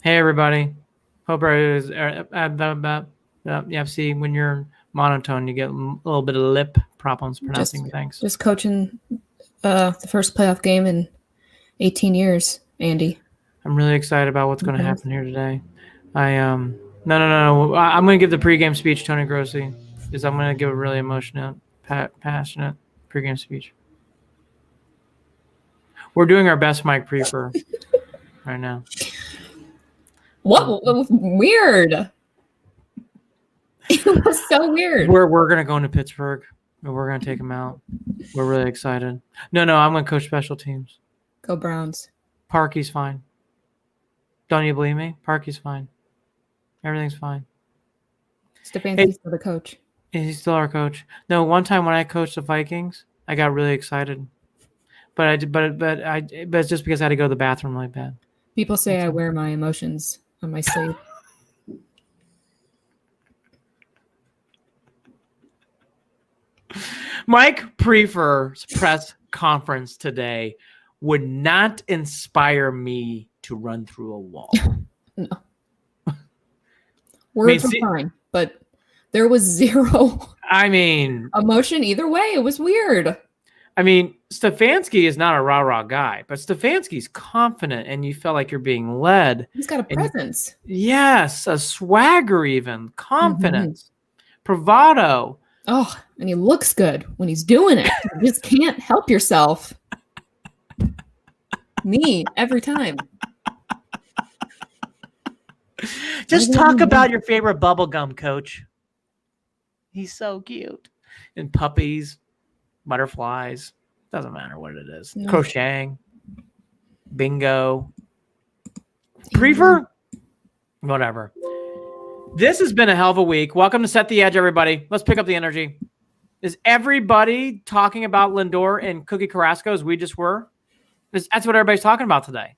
Hey, everybody. Hope everybody's. See, when you're monotone, you get a little bit of lip problems pronouncing things. Just coaching the first playoff game in 18 years, Andy. I'm really excited about what's going to happen here today. No. I'm going to give the pregame speech, Tony Grossi, because I'm going to give a really emotional, passionate pregame speech. We're doing our best Mike Prefer right now. What? Weird. It was so weird. We're going to go into Pittsburgh, and we're going to take them out. We're really excited. No, I'm going to coach special teams. Go Browns. Parky's fine. Don't you believe me? Parky's fine. Everything's fine. Stefanski's still the coach. He's still our coach. No, one time when I coached the Vikings, I got really excited. But it's just because I had to go to the bathroom really bad. People say I wear my emotions on my sleeve. Mike Prefer's press conference today would not inspire me to run through a wall. No. Words are fine, but there was zero emotion either way. It was weird. I mean, Stefanski is not a rah-rah guy, but Stefanski's confident, and you feel like you're being led. He's got a presence. Yes, a swagger even, confidence, bravado. Oh, and he looks good when he's doing it. You just can't help yourself. Me, every time. Just talk about your favorite bubble gum, coach. He's so cute. And puppies, butterflies, doesn't matter what it is. No. Crocheting, bingo, Prefer, whatever. This has been a hell of a week. Welcome to Set the Edge, everybody. Let's pick up the energy. Is everybody talking about Lindor and Cookie Carrasco as we just were? That's what everybody's talking about today.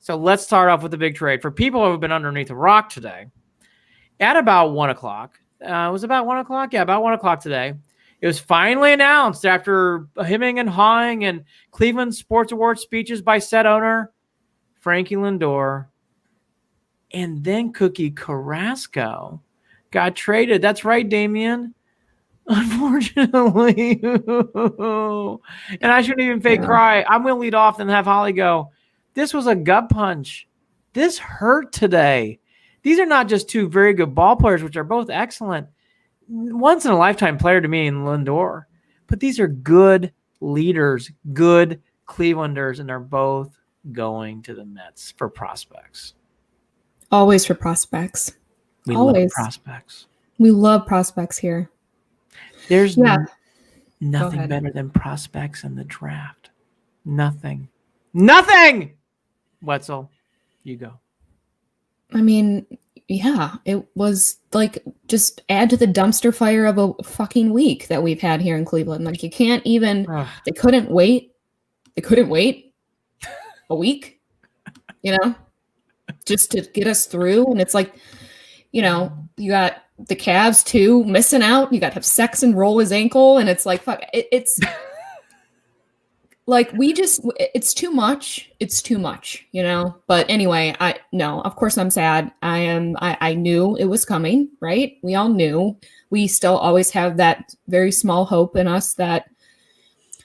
So let's start off with the big trade. For people who have been underneath a rock today, at about 1 o'clock, was it about 1 o'clock? Yeah, about 1 o'clock today. It was finally announced after hemming and hawing and Cleveland Sports Awards speeches by said owner, Frankie Lindor, and then Cookie Carrasco got traded. That's right, Damien. Unfortunately. And I shouldn't even fake cry. I'm going to lead off and have Holly go. This was a gut punch. This hurt today. These are not just two very good ball players, which are both excellent. Once in a lifetime player to me in Lindor. But these are good leaders, good Clevelanders, and they're both going to the Mets for prospects. Always for prospects. We love prospects. We love prospects here. There's nothing better than prospects in the draft. Nothing. Wetzel, you go. I mean, yeah, it was like just add to the dumpster fire of a fucking week that we've had here in Cleveland. Like you can't even, they couldn't wait. A week, just to get us through. And it's like, you got the Cavs too missing out. You got to have Sexton roll his ankle. And it's like, fuck, it's like, it's too much. It's too much, but anyway, of course I'm sad. I knew it was coming, right? We all knew. We still always have that very small hope in us that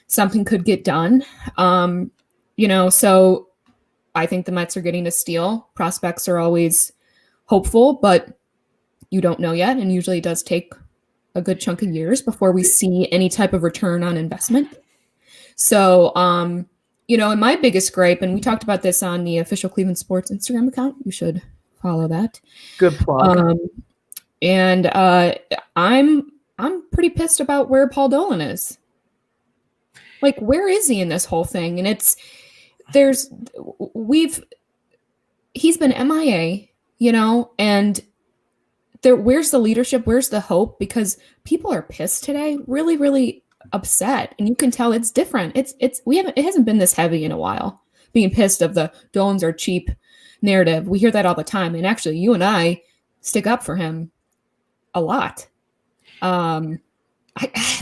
something could get done. So I think the Mets are getting a steal. Prospects are always hopeful, but you don't know yet. And usually it does take a good chunk of years before we see any type of return on investment. So, and my biggest gripe, and we talked about this on the official Cleveland Sports Instagram account. You should follow that. Good plug. And I'm pretty pissed about where Paul Dolan is. Like, where is he in this whole thing? And he's been MIA, and where's the leadership? Where's the hope? Because people are pissed today, really, really upset. And you can tell it's different. It hasn't been this heavy in a while, being pissed of the Dolans are cheap narrative. We hear that all the time. And actually you and I stick up for him a lot.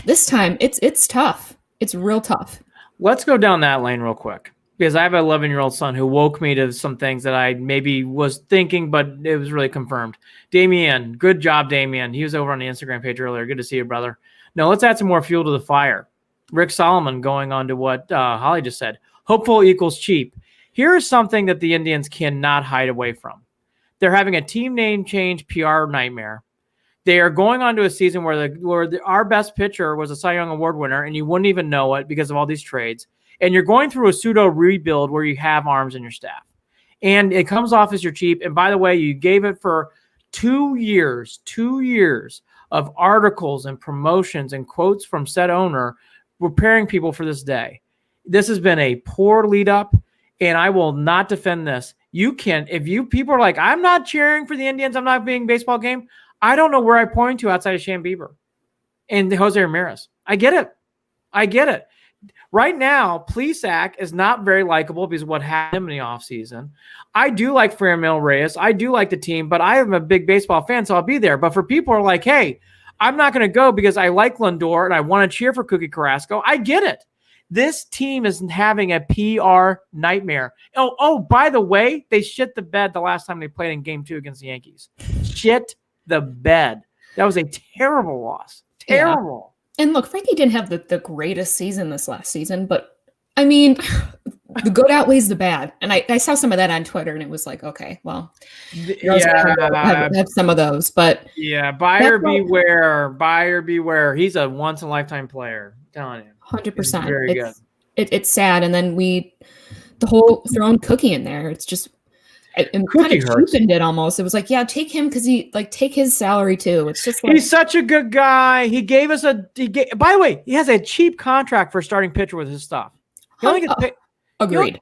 This time it's tough. It's real tough. Let's go down that lane real quick. because I have an 11-year-old son who woke me to some things that I maybe was thinking, but it was really confirmed. Damien, good job, Damien. He was over on the Instagram page earlier. Good to see you, brother. Now let's add some more fuel to the fire. Rick Solomon going on to what Holly just said. Hopeful equals cheap. Here is something that the Indians cannot hide away from. They're having a team name change PR nightmare. They are going on to a season where our best pitcher was a Cy Young Award winner, and you wouldn't even know it because of all these trades. And you're going through a pseudo rebuild where you have arms in your staff. And it comes off as you're cheap. And by the way, you gave it for 2 years of articles and promotions and quotes from said owner preparing people for this day. This has been a poor lead up, and I will not defend this. You can, if you people are like, I'm not cheering for the Indians, I'm not being baseball game. I don't know where I point to outside of Shane Bieber and Jose Ramirez. I get it. Right now, Plesac is not very likable because of what happened in the offseason. I do like Franmil Reyes. I do like the team, but I am a big baseball fan, so I'll be there. But for people who are like, hey, I'm not going to go because I like Lindor and I want to cheer for Cookie Carrasco, I get it. This team is having a PR nightmare. Oh, by the way, they shit the bed the last time they played in Game 2 against the Yankees. Shit the bed. That was a terrible loss. Terrible. Yeah. And look, Frankie didn't have the greatest season this last season, but I mean, the good outweighs the bad. And I saw some of that on Twitter, and it was like, okay, well, have some of those. But yeah, buyer beware. He's a once-in-a-lifetime player. I'm telling you. 100%. Very good. It's sad. And then the whole throwing Cookie in there, it's just, and Cookie kind of cheapened it almost. It was like, yeah, take him because take his salary too. It's just like, he's such a good guy. He gave us by the way, he has a cheap contract for starting pitcher with his stuff. He only gets paid. Agreed.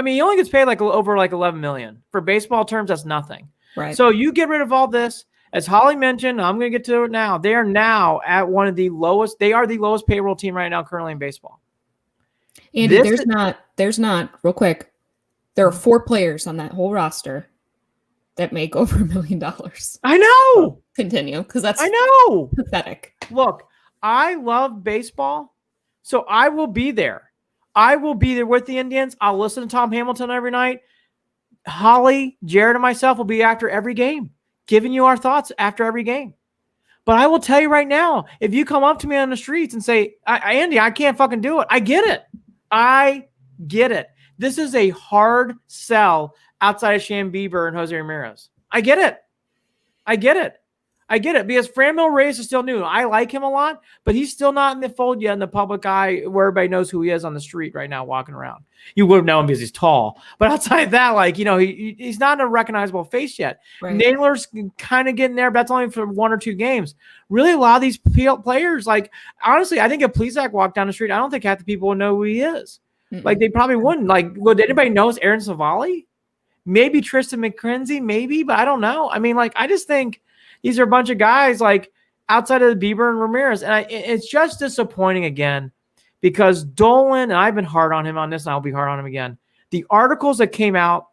He only gets paid over $11 million. For baseball terms, that's nothing. Right. So you get rid of all this. As Holly mentioned, I'm going to get to it now. They are now at one of the lowest. They are the lowest payroll team right now currently in baseball. Andy, there's not real quick. There are 4 players on that whole roster that make over $1 million. I know. Continue, because that's pathetic. Look, I love baseball, so I will be there. I will be there with the Indians. I'll listen to Tom Hamilton every night. Holly, Jared, and myself will be after every game, giving you our thoughts after every game. But I will tell you right now, if you come up to me on the streets and say, Andy, I can't fucking do it. I get it. This is a hard sell outside of Shane Bieber and Jose Ramirez. I get it because Franmil Reyes is still new. I like him a lot, but he's still not in the fold yet in the public eye where everybody knows who he is on the street right now walking around. You would have known him because he's tall. But outside of that, he's not a recognizable face yet. Right. Naylor's kind of getting there, but that's only for 1 or 2 games. Really, a lot of these players, honestly, I think if Plesac walked down the street, I don't think half the people would know who he is. They probably wouldn't. Would anybody know Aaron Savali? Maybe Tristan McKenzie, maybe, but I don't know. I just think these are a bunch of guys outside of the Bieber and Ramirez. And it's just disappointing again because Dolan, and I've been hard on him on this, and I'll be hard on him again. The articles that came out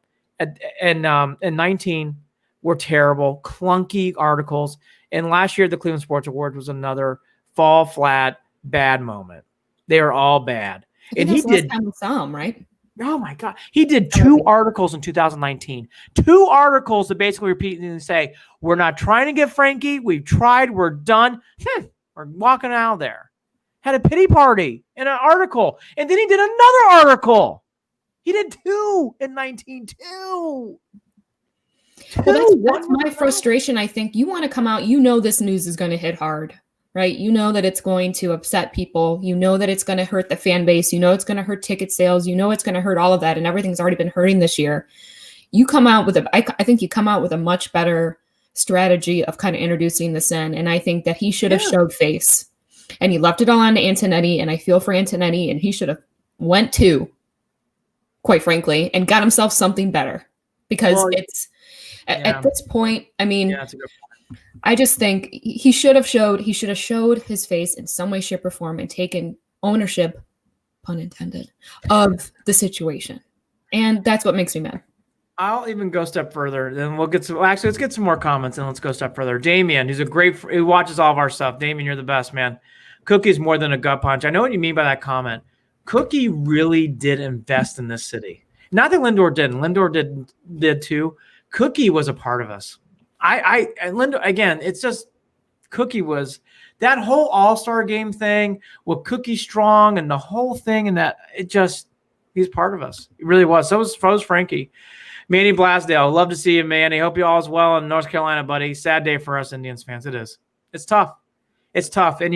in 19 were terrible, clunky articles. And last year, the Cleveland Sports Awards was another fall flat, bad moment. They were all bad. And he did some, right? Oh my God. He did 2 articles in 2019. 2 articles that basically repeat and say, we're not trying to get Frankie. We've tried. We're done. We're walking out of there. Had a pity party in an article. And then he did another article. He did 2 in 19. 2. Well, that's my frustration. I think you want to come out. This news is going to hit hard. Right? You know that it's going to upset people. You know that it's going to hurt the fan base. You know it's going to hurt ticket sales. You know it's going to hurt all of that, and everything's already been hurting this year. You come out with I think you come out with a much better strategy of kind of introducing this in, and I think that he should have showed face, and he left it all on to Antonetti, and I feel for Antonetti, and he should have went to, quite frankly, and got himself something better because at this point, that's a good point. I just think he should have showed his face in some way, shape, or form and taken ownership, pun intended, of the situation. And that's what makes me mad. I'll even go a step further. Then let's get some more comments and let's go a step further. Damien, he watches all of our stuff. Damien, you're the best, man. Cookie's more than a gut punch. I know what you mean by that comment. Cookie really did invest in this city. Not that Lindor didn't. Lindor did too. Cookie was a part of us. And Lindor, again, it's just Cookie was that whole All-Star game thing with Cookie Strong and the whole thing, and that he's part of us. It really was. So was Frankie. Manny Blasdale, love to see you, Manny. Hope you all is well in North Carolina, buddy. Sad day for us Indians fans. It is. It's tough. It's tough. And,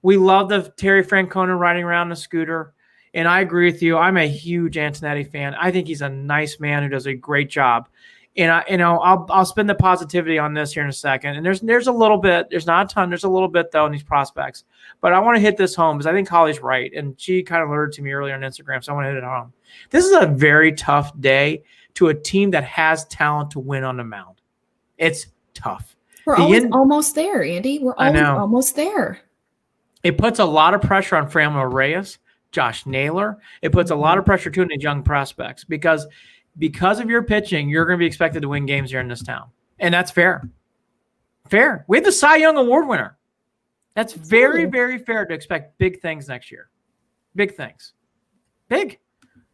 we love the Terry Francona riding around the scooter. And I agree with you. I'm a huge Antonetti fan. I think he's a nice man who does a great job. And I'll spend the positivity on this here in a second. And there's a little bit. There's not a ton. There's a little bit though in these prospects. But I want to hit this home because I think Holly's right, and she kind of alerted to me earlier on Instagram, so I want to hit it home. This is a very tough day to a team that has talent to win on the mound. It's tough. We're almost there, Andy. We're almost there. It puts a lot of pressure on Framil Reyes, Josh Naylor. It puts a lot of pressure too on these young prospects because of your pitching, you're going to be expected to win games here in this town. And that's fair. Fair. We had the Cy Young Award winner. That's very, very fair to expect big things next year. Big things. Big.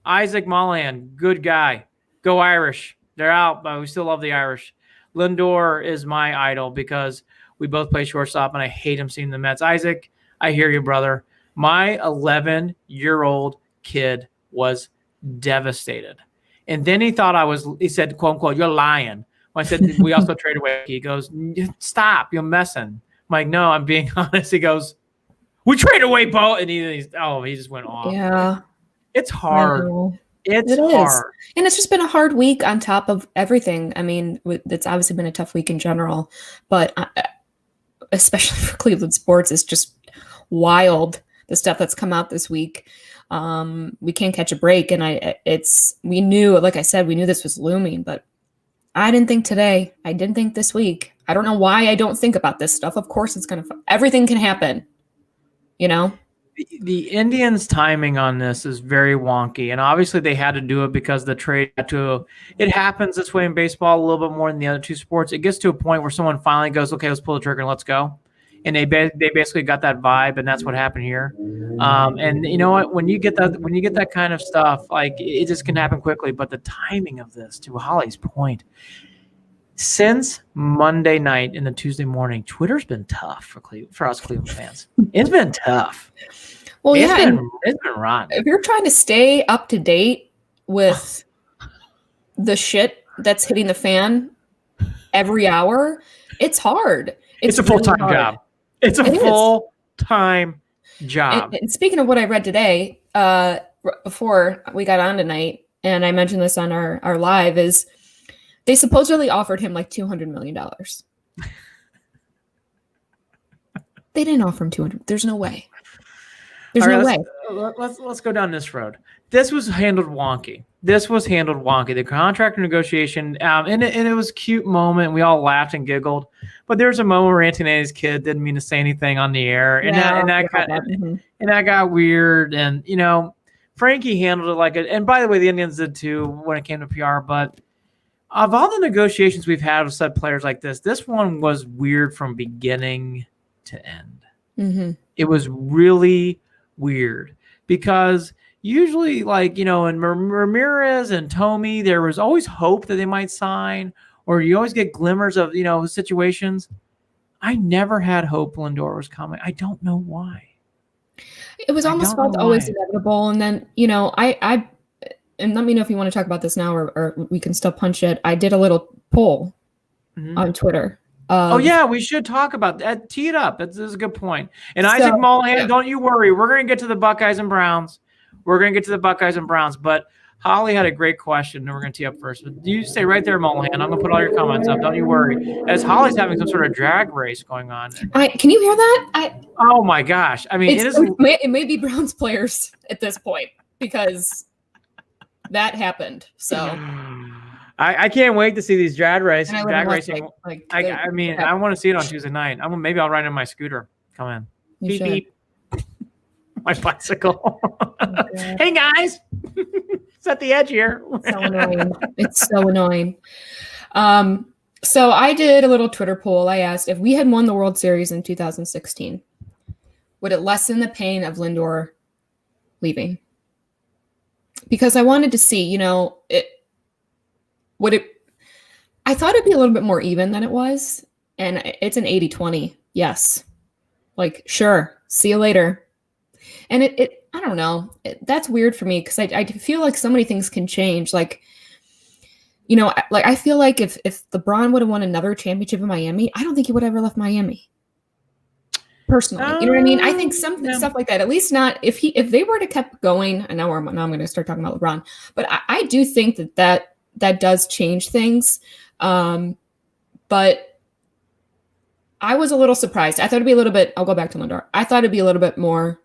Isaac Mollahan, good guy. Go Irish. They're out, but we still love the Irish. Lindor is my idol because we both play shortstop, and I hate him seeing the Mets. Isaac, I hear you, brother. My 11-year-old kid was devastated. And then he said, quote, unquote, you're lying. When I said, we also trade away. He goes, stop, you're messing. I'm like, no, I'm being honest. He goes, we trade away, Bo. And he just went off. Yeah. It's hard. It's hard. And it's just been a hard week on top of everything. I mean, it's obviously been a tough week in general, but especially for Cleveland sports, it's just wild, the stuff that's come out this week. We can't catch a break. And we knew, like I said, we knew this was looming, but I didn't think today. I didn't think this week. I don't know why I don't think about this stuff. Of course everything can happen, The Indians' timing on this is very wonky, and obviously they had to do it because the trade it happens this way in baseball a little bit more than the other two sports. It gets to a point where someone finally goes, okay, let's pull the trigger and let's go. And they basically got that vibe, and that's what happened here. And you know what? When you get that kind of stuff, like it just can happen quickly. But the timing of this, to Holly's point, since Monday night and the Tuesday morning, Twitter's been tough for us Cleveland fans. It's been tough. Well, it's been rotten. If you're trying to stay up to date with the shit that's hitting the fan every hour, it's hard. It's a full-time job. It's a full-time job. And speaking of what I read today, before we got on tonight, and I mentioned this on our live, is they supposedly offered him like $200 million. They didn't offer him 200. There's no way. There's no way. Let's go down this road. This was handled wonky. The contract negotiation, and it was a cute moment. We all laughed and giggled. But there was a moment where Antonetti's kid didn't mean to say anything on the air, and that got weird. And Frankie handled it like it. And by the way, the Indians did too when it came to PR. But of all the negotiations we've had with said players like this one was weird from beginning to end. Mm-hmm. It was really weird because usually, in Ramirez and Tomey, there was always hope that they might sign, or you always get glimmers of, situations. I never had hope Lindor was coming. I don't know why. It was almost felt always inevitable. And then, I and let me know if you want to talk about this now or we can still punch it. I did a little poll on Twitter. We should talk about that. Tee it up. This is a good point. And Isaac Mollahan, don't you worry. We're going to get to the Buckeyes and Browns. But Holly had a great question, and we're going to tee up first. But you stay right there, Mollahan. I'm going to put all your comments up. Don't you worry. As Holly's having some sort of drag race going on. Can you hear that? Oh, my gosh. I mean, it may be Browns players at this point because that happened. So I can't wait to see these drag racing. I want to see it on Tuesday night. Maybe I'll ride in my scooter. Come in. Beep, beep. My bicycle. Okay. Hey, guys. It's at the edge here. So annoying. It's so annoying. So I did a little Twitter poll. I asked, if we had won the World Series in 2016, would it lessen the pain of Lindor leaving. Because I wanted to see, you know, I thought it'd be a little bit more even than it was. And it's an 80-20. Yes. Like, sure. See you later. And I don't know. That's weird for me because I feel like so many things can change. Like, you know, like I feel like if LeBron would have won another championship in Miami, I don't think he would have ever left Miami. Personally, you know what I mean? I think stuff like that. At least not if they were to keep going. And now I'm going to start talking about LeBron, but I do think that does change things. But I was a little surprised. I thought it'd be a little bit. I'll go back to Lindor. I thought it'd be a little bit more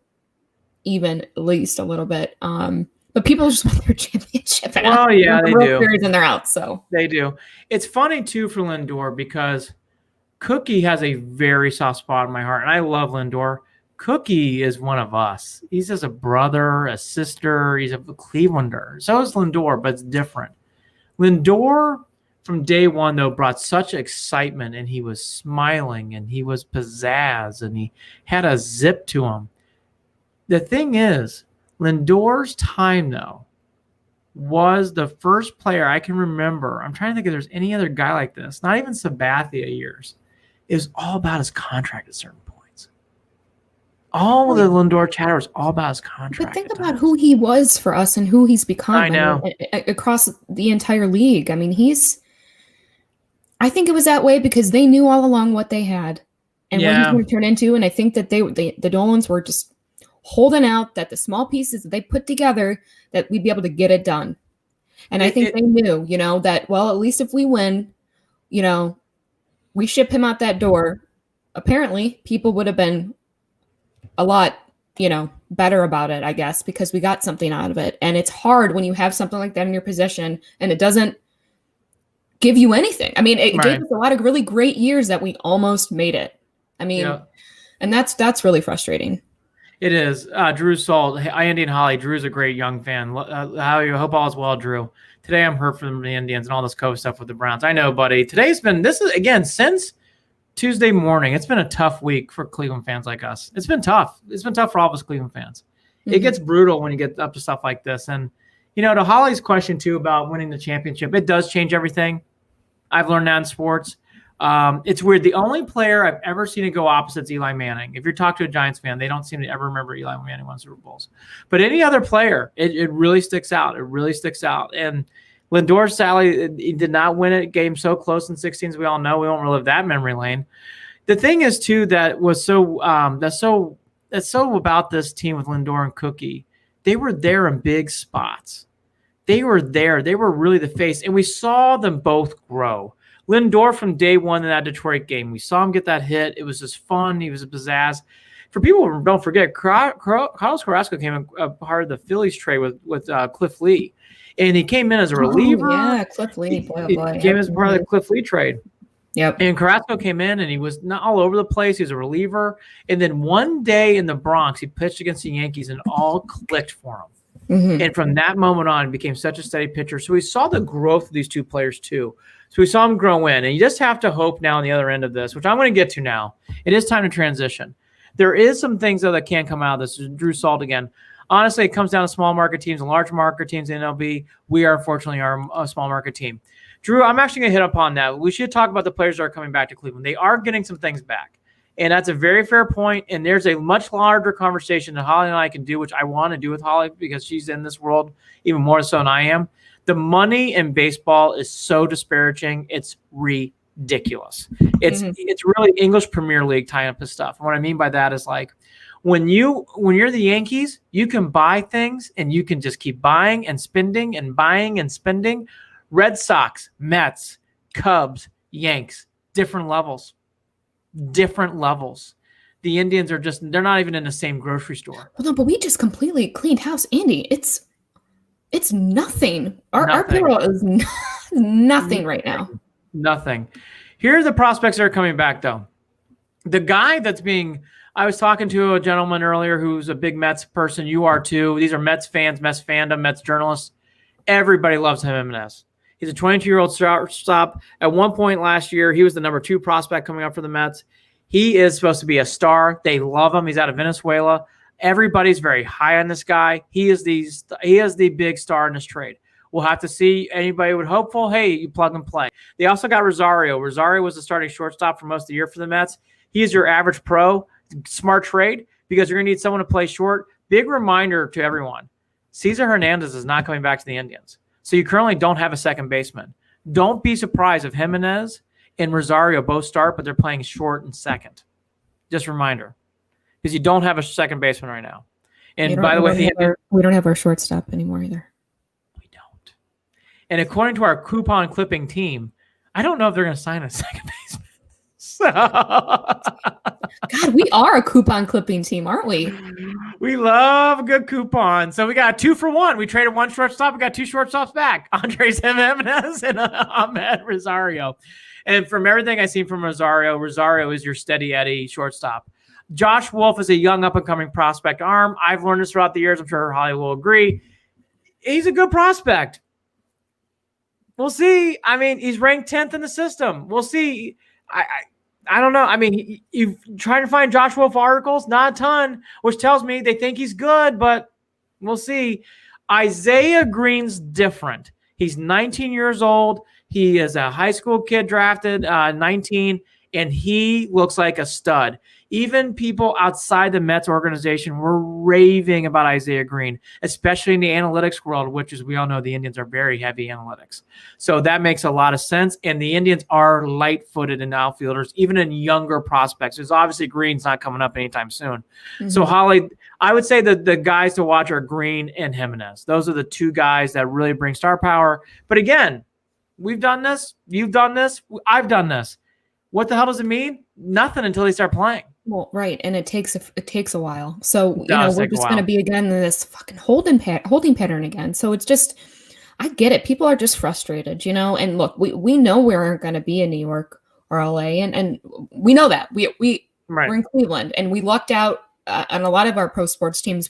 even, at least a little bit. But people just want their championship. Well, yeah, they do. And they're out, so they do. It's funny too for Lindor because Cookie has a very soft spot in my heart, and I love Lindor. Cookie is one of us. He's just a brother, a sister. He's a Clevelander. So is Lindor, but it's different. Lindor, from day one, though, brought such excitement, and he was smiling, and he was pizzazz, and he had a zip to him. The thing is, Lindor's time, though, was the first player I can remember. I'm trying to think if there's any other guy like this. Not even Sabathia years. It was all about his contract at certain points. All the Lindor chatter was all about his contract. But think about who he was for us and who he's become. I know. Across the entire league. I mean, I think it was that way because they knew all along what they had and what he's going to turn into. And I think that the Dolans were just holding out that the small pieces that they put together, that we'd be able to get it done. And I think they knew, you know, that, well, at least if we win, you know, we ship him out that door. Apparently, people would have been a lot, you know, better about it, I guess, because we got something out of it. And it's hard when you have something like that in your possession and it doesn't give you anything. I mean, it gave us a lot of really great years that we almost made it. I mean, and that's really frustrating. It is. Drew Salt, Andy and Holly. Drew's a great young fan. I hope all is well, Drew. Today I'm hurt from the Indians and all this COVID stuff with the Browns. I know, buddy. This is, again, since Tuesday morning, it's been a tough week for Cleveland fans like us. It's been tough. It's been tough for all of us Cleveland fans. Mm-hmm. It gets brutal when you get up to stuff like this. And, you know, to Holly's question, too, about winning the championship, it does change everything. I've learned that in sports. It's weird. The only player I've ever seen it go opposite is Eli Manning. If you talk to a Giants fan, they don't seem to ever remember Eli Manning won Super Bowls. But any other player, it really sticks out. It really sticks out. And Lindor, Sally, he did not win a game so close in 16, as we all know. We won't relive that memory lane. The thing is, too, that was that's so about this team with Lindor and Cookie. They were there in big spots. They were there. They were really the face. And we saw them both grow. Lindor from day one in that Detroit game, we saw him get that hit. It was just fun. He was a pizzazz. For people who don't forget, Carlos Carrasco came a part of the Phillies trade with Cliff Lee. And he came in as a reliever. Yeah, Cliff Lee. He came as part of the Cliff Lee trade. Yep. And Carrasco came in, and he was not all over the place. He was a reliever. And then one day in the Bronx, he pitched against the Yankees, and all clicked for him. Mm-hmm. And from that moment on, he became such a steady pitcher. So we saw the growth of these two players, too. So we saw him grow in. And you just have to hope now on the other end of this, which I'm going to get to now. It is time to transition. There is some things, though, that can come out of this. Drew Salt again. Honestly, it comes down to small market teams and large market teams in MLB. We are, unfortunately, a small market team. Drew, I'm actually going to hit upon that. We should talk about the players that are coming back to Cleveland. They are getting some things back. And that's a very fair point. And there's a much larger conversation that Holly and I can do, which I want to do with Holly because she's in this world even more so than I am. The money in baseball is so disparaging. It's ridiculous. It's really English Premier League tying up this stuff. And what I mean by that is like when you're the Yankees, you can buy things and you can just keep buying and spending and buying and spending. Red Sox, Mets, Cubs, Yanks, different levels. The Indians are they're not even in the same grocery store. Well, no, but we just completely cleaned house, Andy. It's nothing. Our payroll is nothing right now. Nothing. Here are the prospects that are coming back, though. The guy I was talking to a gentleman earlier who's a big Mets person. You are too. These are Mets fans, Mets fandom, Mets journalists. Everybody loves Jimenez. He's a 22-year-old shortstop. At one point last year, he was the number 2 prospect coming up for the Mets. He is supposed to be a star. They love him. He's out of Venezuela. Everybody's very high on this guy. He is the big star in this trade. We'll have to see. Anybody would hopeful, hey, you plug and play. They also got Rosario. Rosario was the starting shortstop for most of the year for the Mets. He is your average pro. Smart trade because you're going to need someone to play short. Big reminder to everyone, Cesar Hernandez is not coming back to the Indians. So you currently don't have a second baseman. Don't be surprised if Jimenez and Rosario both start, but they're playing short and second. Just a reminder. Because you don't have a second baseman right now. And by the way, we don't have our shortstop anymore either. We don't. And according to our coupon clipping team, I don't know if they're going to sign a second baseman. So God, we are a coupon clipping team, aren't we? We love a good coupon. So we got 2 for 1. We traded 1 shortstop. We got 2 shortstops back. Andres Jimenez and Ahmed Rosario. And from everything I've seen from Rosario, Rosario is your steady Eddie shortstop. Josh Wolf is a young up-and-coming prospect arm. I've learned this throughout the years. I'm sure Holly will agree. He's a good prospect. We'll see. I mean, he's ranked 10th in the system. We'll see. I don't know. I mean, you trying to find Josh Wolf articles, not a ton, which tells me they think he's good, but we'll see. Isaiah Green's different. He's 19 years old. He is a high school kid drafted 19, and he looks like a stud. Even people outside the Mets organization were raving about Isaiah Green, especially in the analytics world, which, as we all know, the Indians are very heavy analytics. So that makes a lot of sense. And the Indians are light-footed in outfielders, even in younger prospects. Because obviously Green's not coming up anytime soon. Mm-hmm. So, Holly, I would say that the guys to watch are Green and Jimenez. Those are the 2 guys that really bring star power. But again, we've done this. You've done this. I've done this. What the hell does it mean? Nothing until they start playing. Well, right, and it takes a while. So we're just going to be again in this fucking holding pattern again. So it's just, I get it. People are just frustrated, And look, we know we aren't going to be in New York or LA, and we know that we're in Cleveland, and we lucked out on a lot of our pro sports teams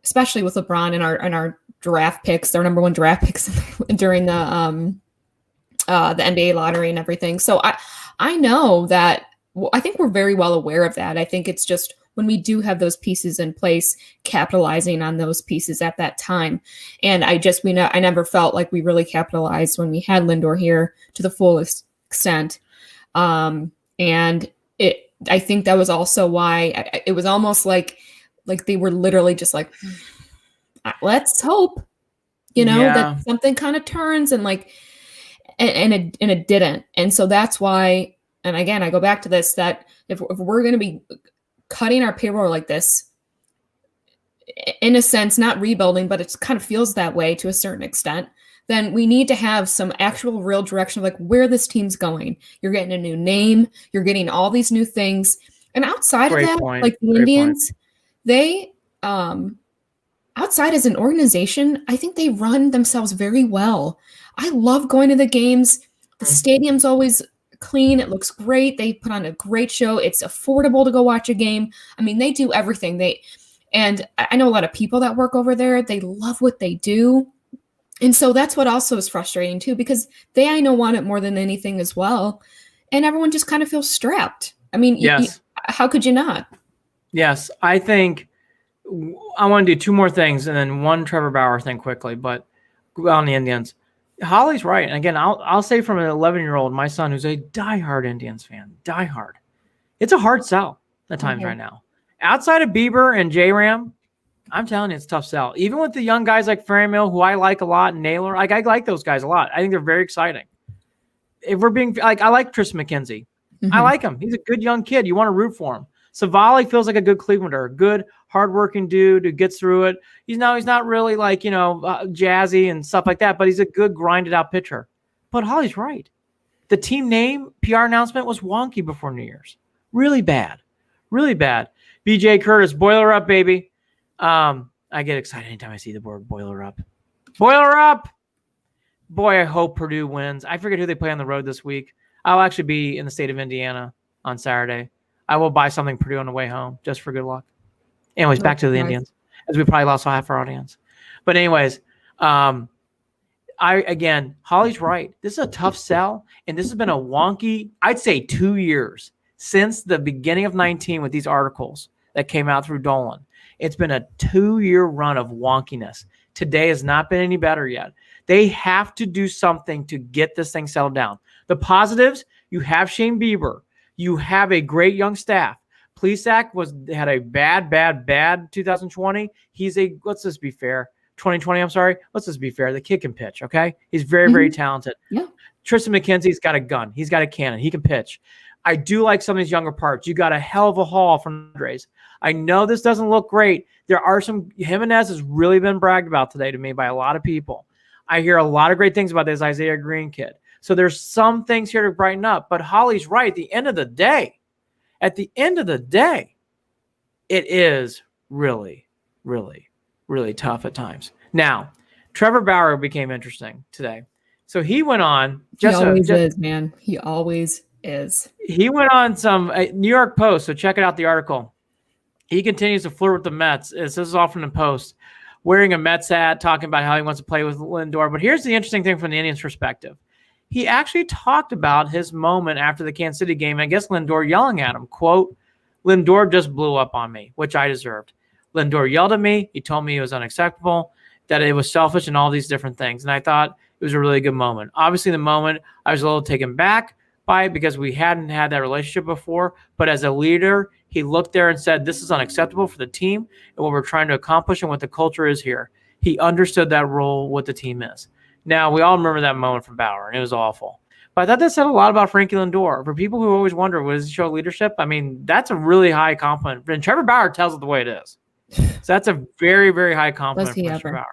especially with LeBron and our draft picks, their number 1 draft picks during the NBA lottery and everything. So I know that. I think we're very well aware of that. I think it's just when we do have those pieces in place, capitalizing on those pieces at that time. And I never felt like we really capitalized when we had Lindor here to the fullest extent. And I think that was also why it was almost like they were literally just like, let's hope, that something kind of turns and it didn't. And so that's why. And again, I go back to this, that if we're going to be cutting our payroll like this, in a sense, not rebuilding, but it kind of feels that way to a certain extent, then we need to have some actual real direction of where this team's going. You're getting a new name. You're getting all these new things. And outside of that, the Indians, they, outside as an organization, I think they run themselves very well. I love going to the games. The stadium's always clean. It looks great. They put on a great show. It's affordable to go watch a game. I mean, they do everything. And I know a lot of people that work over there. They love what they do. And so that's what also is frustrating too, because I know, want it more than anything as well. And everyone just kind of feels strapped. I mean, yes. How could you not? Yes. I think I want to do 2 more things and then 1 Trevor Bauer thing quickly, but on the Indians. Holly's right. And again, I'll say from an 11-year-old, my son, who's a diehard Indians fan, diehard. It's a hard sell at times right now. Outside of Bieber and J-Ram, I'm telling you, it's a tough sell. Even with the young guys like Franmil, who I like a lot, and Naylor, I like those guys a lot. I think they're very exciting. If we're being I like Tristan McKenzie. I like him. He's a good young kid. You want to root for him. Savali feels like a good Clevelander, a good, hardworking dude who gets through it. He's not really jazzy and stuff like that, but he's a good, grinded-out pitcher. But Holly's right. The team name PR announcement was wonky before New Year's. Really bad. Really bad. BJ Curtis, boiler up, baby. I get excited anytime I see the word boiler up. Boiler up! Boy, I hope Purdue wins. I forget who they play on the road this week. I'll actually be in the state of Indiana on Saturday. I will buy something Purdue on the way home just for good luck. Anyways, back to the Indians, as we probably lost half our audience. But anyways, Holly's right. This is a tough sell, and this has been a wonky, I'd say 2 years since the beginning of 19 with these articles. that came out through Dolan. It's been a 2-year run of wonkiness. Today has not been any better yet. They have to do something to get this thing settled down. The positives, you have Shane Bieber. You have a great young staff. Plesac had a bad 2020. Let's just be fair. 2020, I'm sorry. Let's just be fair. The kid can pitch, okay? He's very, very talented. Yeah. Tristan McKenzie's got a gun. He's got a cannon. He can pitch. I do like some of these younger parts. You got a hell of a haul from Andres. I know this doesn't look great. There are some – Jimenez has really been bragged about today to me by a lot of people. I hear a lot of great things about this Isaiah Green kid. So there's some things here to brighten up. But Holly's right. At the end of the day, it is really, really, really tough at times. Now, Trevor Bauer became interesting today. So he went on. He always is, man. He always is. He went on some New York Post. So check it out, the article. He continues to flirt with the Mets. This is all from the Post. Wearing a Mets hat, talking about how he wants to play with Lindor. But here's the interesting thing from the Indians' perspective. He actually talked about his moment after the Kansas City game. I guess Lindor yelling at him, quote, Lindor just blew up on me, which I deserved. Lindor yelled at me. He told me it was unacceptable, that it was selfish and all these different things. And I thought it was a really good moment. Obviously, the moment I was a little taken back by it because we hadn't had that relationship before. But as a leader, he looked there and said, this is unacceptable for the team and what we're trying to accomplish and what the culture is here. He understood that role, what the team is. Now, we all remember that moment from Bauer, and it was awful. But I thought that said a lot about Frankie Lindor. For people who always wonder, does he show leadership? I mean, that's a really high compliment. And Trevor Bauer tells it the way it is. So that's a very, very high compliment for Trevor Bauer.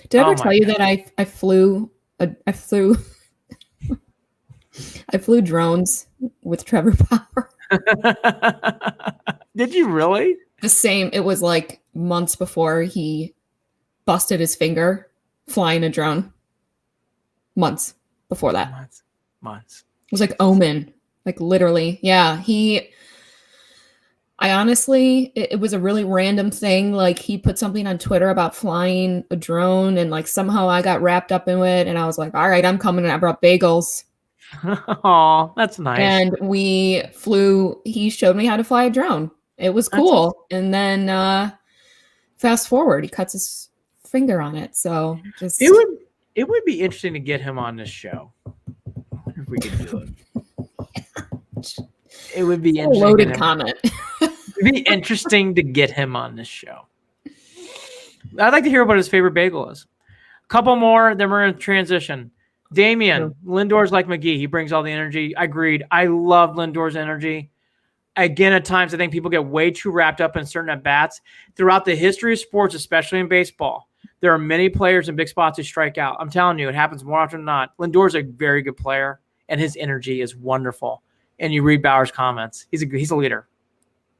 Did I ever tell you that I flew I flew drones with Trevor Bauer? Did you really? The same. It was like months before he busted his finger flying a drone. Months before that. Months. It was like Omen. Like literally. Yeah. I honestly, it was a really random thing. Like he put something on Twitter about flying a drone and like somehow I got wrapped up in it. And I was like, all right, I'm coming. And I brought bagels. Oh, that's nice. And we flew. He showed me how to fly a drone. It was cool. Awesome. And then fast forward, he cuts his finger on it. So just it would be interesting to get him on this show if we could do it. It would be interesting. Loaded comment. It'd be interesting to get him on this show. I'd like to hear what his favorite bagel is. A couple more, then we're going to transition. Damian, Lindor's like McGee. He brings all the energy. Agreed. I love Lindor's energy. Again, at times, I think people get way too wrapped up in certain at-bats. Throughout the history of sports, especially in baseball, there are many players in big spots who strike out. I'm telling you, it happens more often than not. Lindor's a very good player, and his energy is wonderful. And you read Bauer's comments. He's a leader.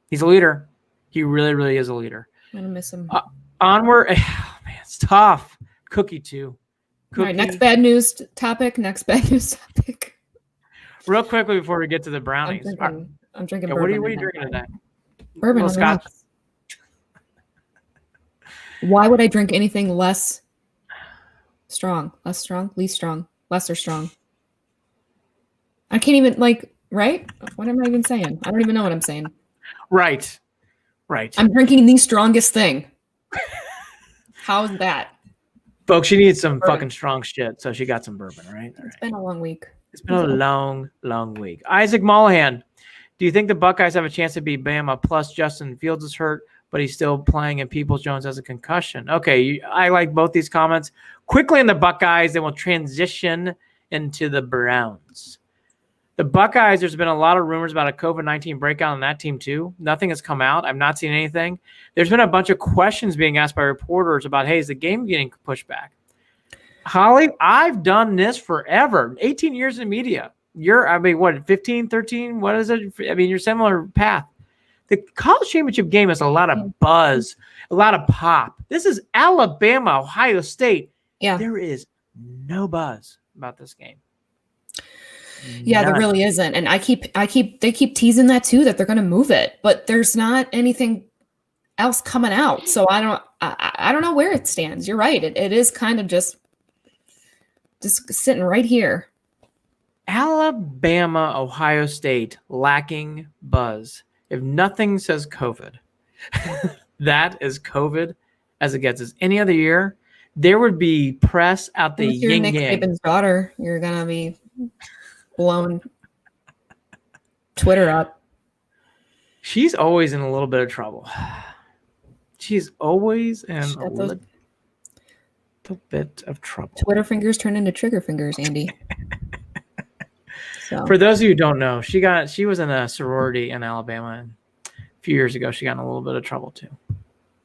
He's a leader. He really, really is a leader. I'm going to miss him. Onward. Oh, man, it's tough. Cookie, too. All right, next bad news topic. Real quickly before we get to the brownies. I'm drinking bourbon. What are you drinking today? Bourbon. Scotch. Why would I drink anything less strong? Less strong? Least strong? Lesser strong? I can't even, right? What am I even saying? I don't even know what I'm saying. Right. I'm drinking the strongest thing. How's that? Folks, she needs some fucking strong shit, so she got some bourbon, right? It's been a long week. It's been a long, long week. Isaac Mollahan, do you think the Buckeyes have a chance to beat Bama? Plus, Justin Fields is hurt, but he's still playing, and Peoples-Jones has a concussion. Okay, I like both these comments. Quickly in the Buckeyes, then we'll transition into the Browns. The Buckeyes, there's been a lot of rumors about a COVID-19 breakout on that team too. Nothing has come out. I've not seen anything. There's been a bunch of questions being asked by reporters about, hey, is the game getting pushed back? Holly, I've done this forever. 18 years in media. You're, 15, 13? What is it? You're similar path. The college championship game has a lot of buzz, a lot of pop. This is Alabama, Ohio State. Yeah. There is no buzz about this game. Yeah, there really isn't. And they keep teasing that too, that they're going to move it, but there's not anything else coming out. So I don't know where it stands. You're right. It is kind of just sitting right here. Alabama, Ohio State lacking buzz. If nothing says COVID. That is COVID as it gets. As any other year, there would be press out the If you're yin Nick yang. Saban's daughter, you're gonna be blowing Twitter up. She's always in a little bit of trouble. She's always in a little bit of trouble. Twitter fingers turn into trigger fingers, Andy. So. For those of you who don't know, she was in a sorority in Alabama, and a few years ago she got in a little bit of trouble too.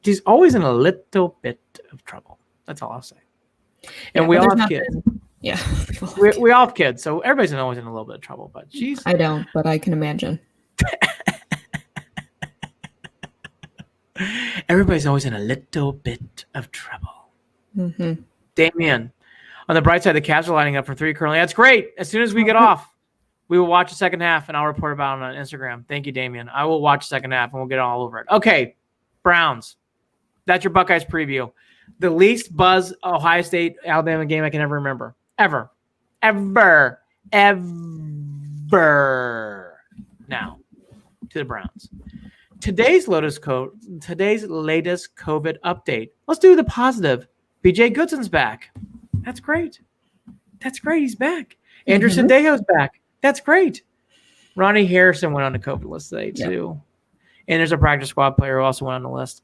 She's always in a little bit of trouble. That's all I'll say. And we all have kids. Yeah, we all have kids, so everybody's always in a little bit of trouble. But I don't, but I can imagine. Everybody's always in a little bit of trouble. Mm-hmm. Damien, on the bright side, the Cavs are lining up for 3 currently. That's great. As soon as we get off, we will watch the second half, and I'll report about it on Instagram. Thank you, Damien. I will watch the second half, and we'll get all over it. Okay, Browns. That's your Buckeyes preview. The least buzz Ohio State-Alabama game I can ever remember. Ever. Now, to the Browns. Today's latest COVID update. Let's do the positive. BJ Goodson's back. That's great. He's back. Andrew Sendejo's back. That's great. Ronnie Harrison went on the COVID list today too. And there's a practice squad player who also went on the list.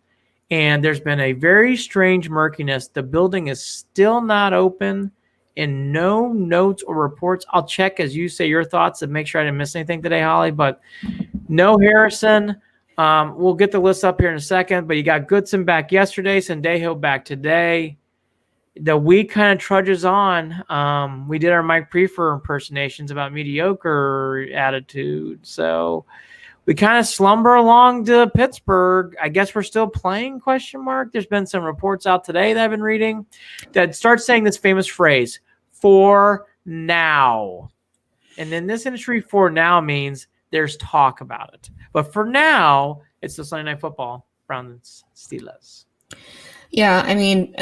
And there's been a very strange murkiness. The building is still not open, and no notes or reports. I'll check as you say your thoughts and make sure I didn't miss anything today, Holly. But no Harrison. We'll get the list up here in a second. But you got Goodson back yesterday, Sendejo back today. The week kind of trudges on. We did our Mike Prefer impersonations about mediocre attitude. So we kind of slumber along to Pittsburgh. I guess we're still playing, ? There's been some reports out today that I've been reading that start saying this famous phrase, for now. And in this industry, for now means there's talk about it. But for now, it's the Sunday Night Football, Browns Steelers. Yeah, I mean,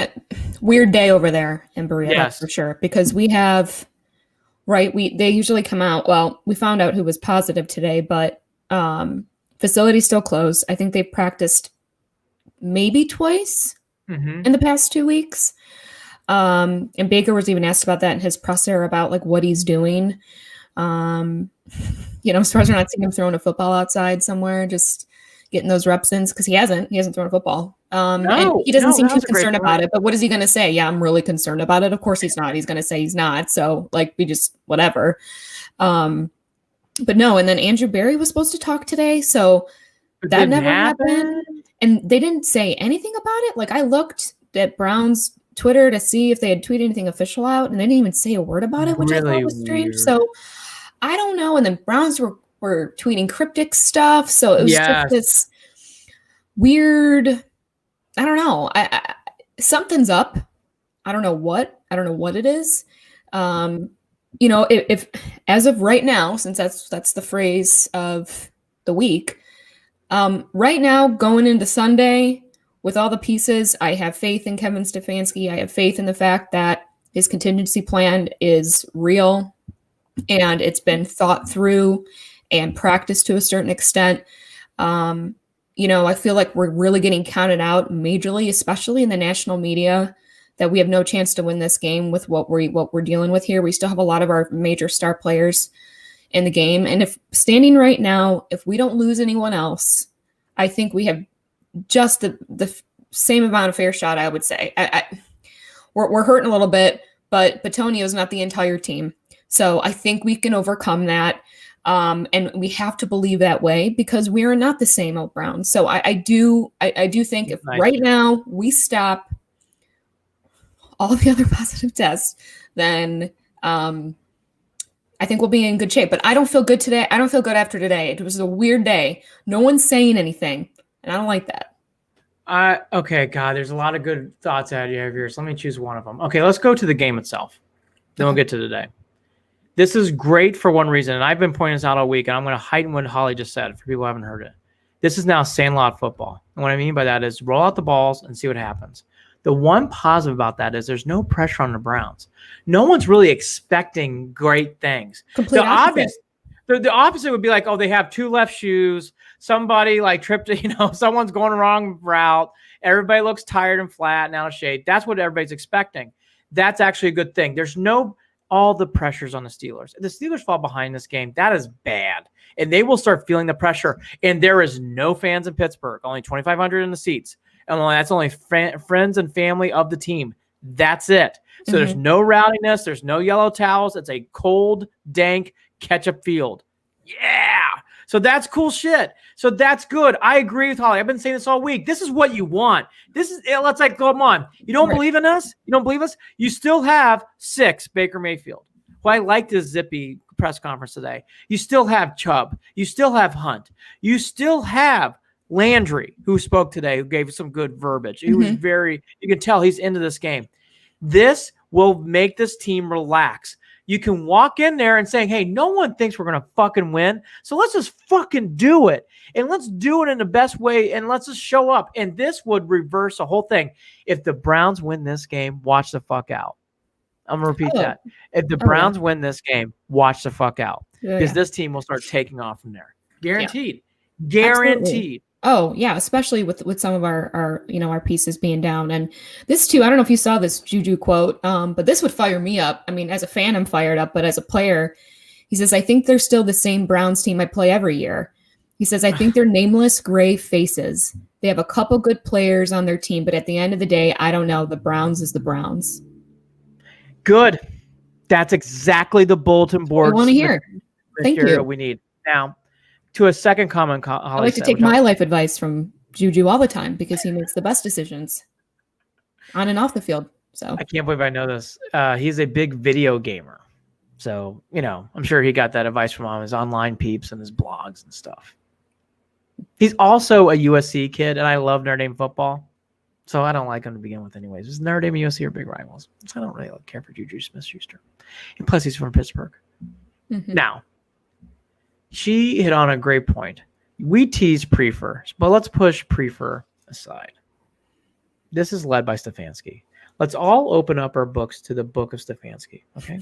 weird day over there in Berea, that's for sure. Because we have, they usually come out. Well, we found out who was positive today, but facility's still closed. I think they've practiced maybe twice in the past 2 weeks. And Baker was even asked about that in his presser about like what he's doing. As far as we're not seeing him throwing a football outside somewhere, just getting those reps in because he hasn't thrown a football. And he doesn't seem too concerned about it. But what is he going to say? Yeah, I'm really concerned about it. Of course he's not. He's going to say he's not. So we just whatever. But no, and then Andrew Berry was supposed to talk today, so that never happened. And they didn't say anything about it. I looked at Brown's Twitter to see if they had tweeted anything official out, and they didn't even say a word about it, which I thought was strange. So I don't know. And then Browns were tweeting cryptic stuff, so it was just this weird. I don't know. Something's up. I don't know what. It is. If as of right now, since that's the phrase of the week, right now going into Sunday with all the pieces, I have faith in Kevin Stefanski. I have faith in the fact that his contingency plan is real and it's been thought through and practiced to a certain extent. I feel like we're really getting counted out majorly, especially in the national media, that we have no chance to win this game with what we're dealing with here. We still have a lot of our major star players in the game. And if standing right now, if we don't lose anyone else, I think we have just the same amount of fair shot, I would say. We're hurting a little bit, but Batonio's not the entire team. So I think we can overcome that. And we have to believe that way because we are not the same old Browns. So I do think if right now we stop all the other positive tests, then I think we'll be in good shape. But I don't feel good today. I don't feel good after today. It was a weird day. No one's saying anything, and I don't like that. Okay, God, there's a lot of good thoughts out of here. So let me choose one of them. Okay, let's go to the game itself. Then we'll get to today. This is great for one reason, and I've been pointing this out all week, and I'm going to heighten what Holly just said for people who haven't heard it. This is now Sandlot football. And what I mean by that is roll out the balls and see what happens. The one positive about that is there's no pressure on the Browns. No one's really expecting great things. Complete opposite. The opposite would be like, oh, they have two left shoes. Somebody like tripped, someone's going the wrong route. Everybody looks tired and flat and out of shape. That's what everybody's expecting. That's actually a good thing. There's all the pressures on the Steelers. If the Steelers fall behind this game, that is bad. And they will start feeling the pressure. And there is no fans in Pittsburgh, only 2,500 in the seats. And that's only friends and family of the team. That's it. So there's no rowdiness. There's no yellow towels. It's a cold, dank ketchup field. Yeah. So that's cool shit. So that's good. I agree with Holly. I've been saying this all week. This is what you want. Let's come on. You don't believe in us? You don't believe us? You still have 6 Baker Mayfield. Well, I liked his zippy press conference today. You still have Chubb. You still have Hunt. You still have Landry, who spoke today, who gave some good verbiage. He was you can tell he's into this game. This will make this team relax. You can walk in there and saying, hey, no one thinks we're going to fucking win. So let's just fucking do it. And let's do it in the best way. And let's just show up. And this would reverse the whole thing. If the Browns win this game, watch the fuck out. I'm going to repeat that. If the Browns win this game, watch the fuck out. Because this team will start taking off from there. Guaranteed. Yeah. Guaranteed. Absolutely. Oh yeah, especially with some of our pieces being down. And this too, I don't know if you saw this Juju quote, but this would fire me up. I mean, as a fan, I'm fired up, but as a player, he says, I think they're still the same Browns team I play every year. He says, I think they're nameless gray faces. They have a couple good players on their team, but at the end of the day, I don't know. The Browns is the Browns. Good. That's exactly the bulletin board. I want to hear. Thank you. We need now. To a second comment, Holly I like to take my life advice from Juju all the time because he makes the best decisions on and off the field. So I can't believe I know this. He's a big video gamer. So, I'm sure he got that advice from his online peeps and his blogs and stuff. He's also a USC kid, and I love Notre Dame football. So I don't like him to begin with anyways. Because Notre Dame and USC are big rivals. So I don't really care for Juju Smith-Schuster. And plus, he's from Pittsburgh. Now, she hit on a great point. We tease Prefer, but let's push Prefer aside. This is led by Stefanski. Let's all open up our books to the book of Stefanski, okay?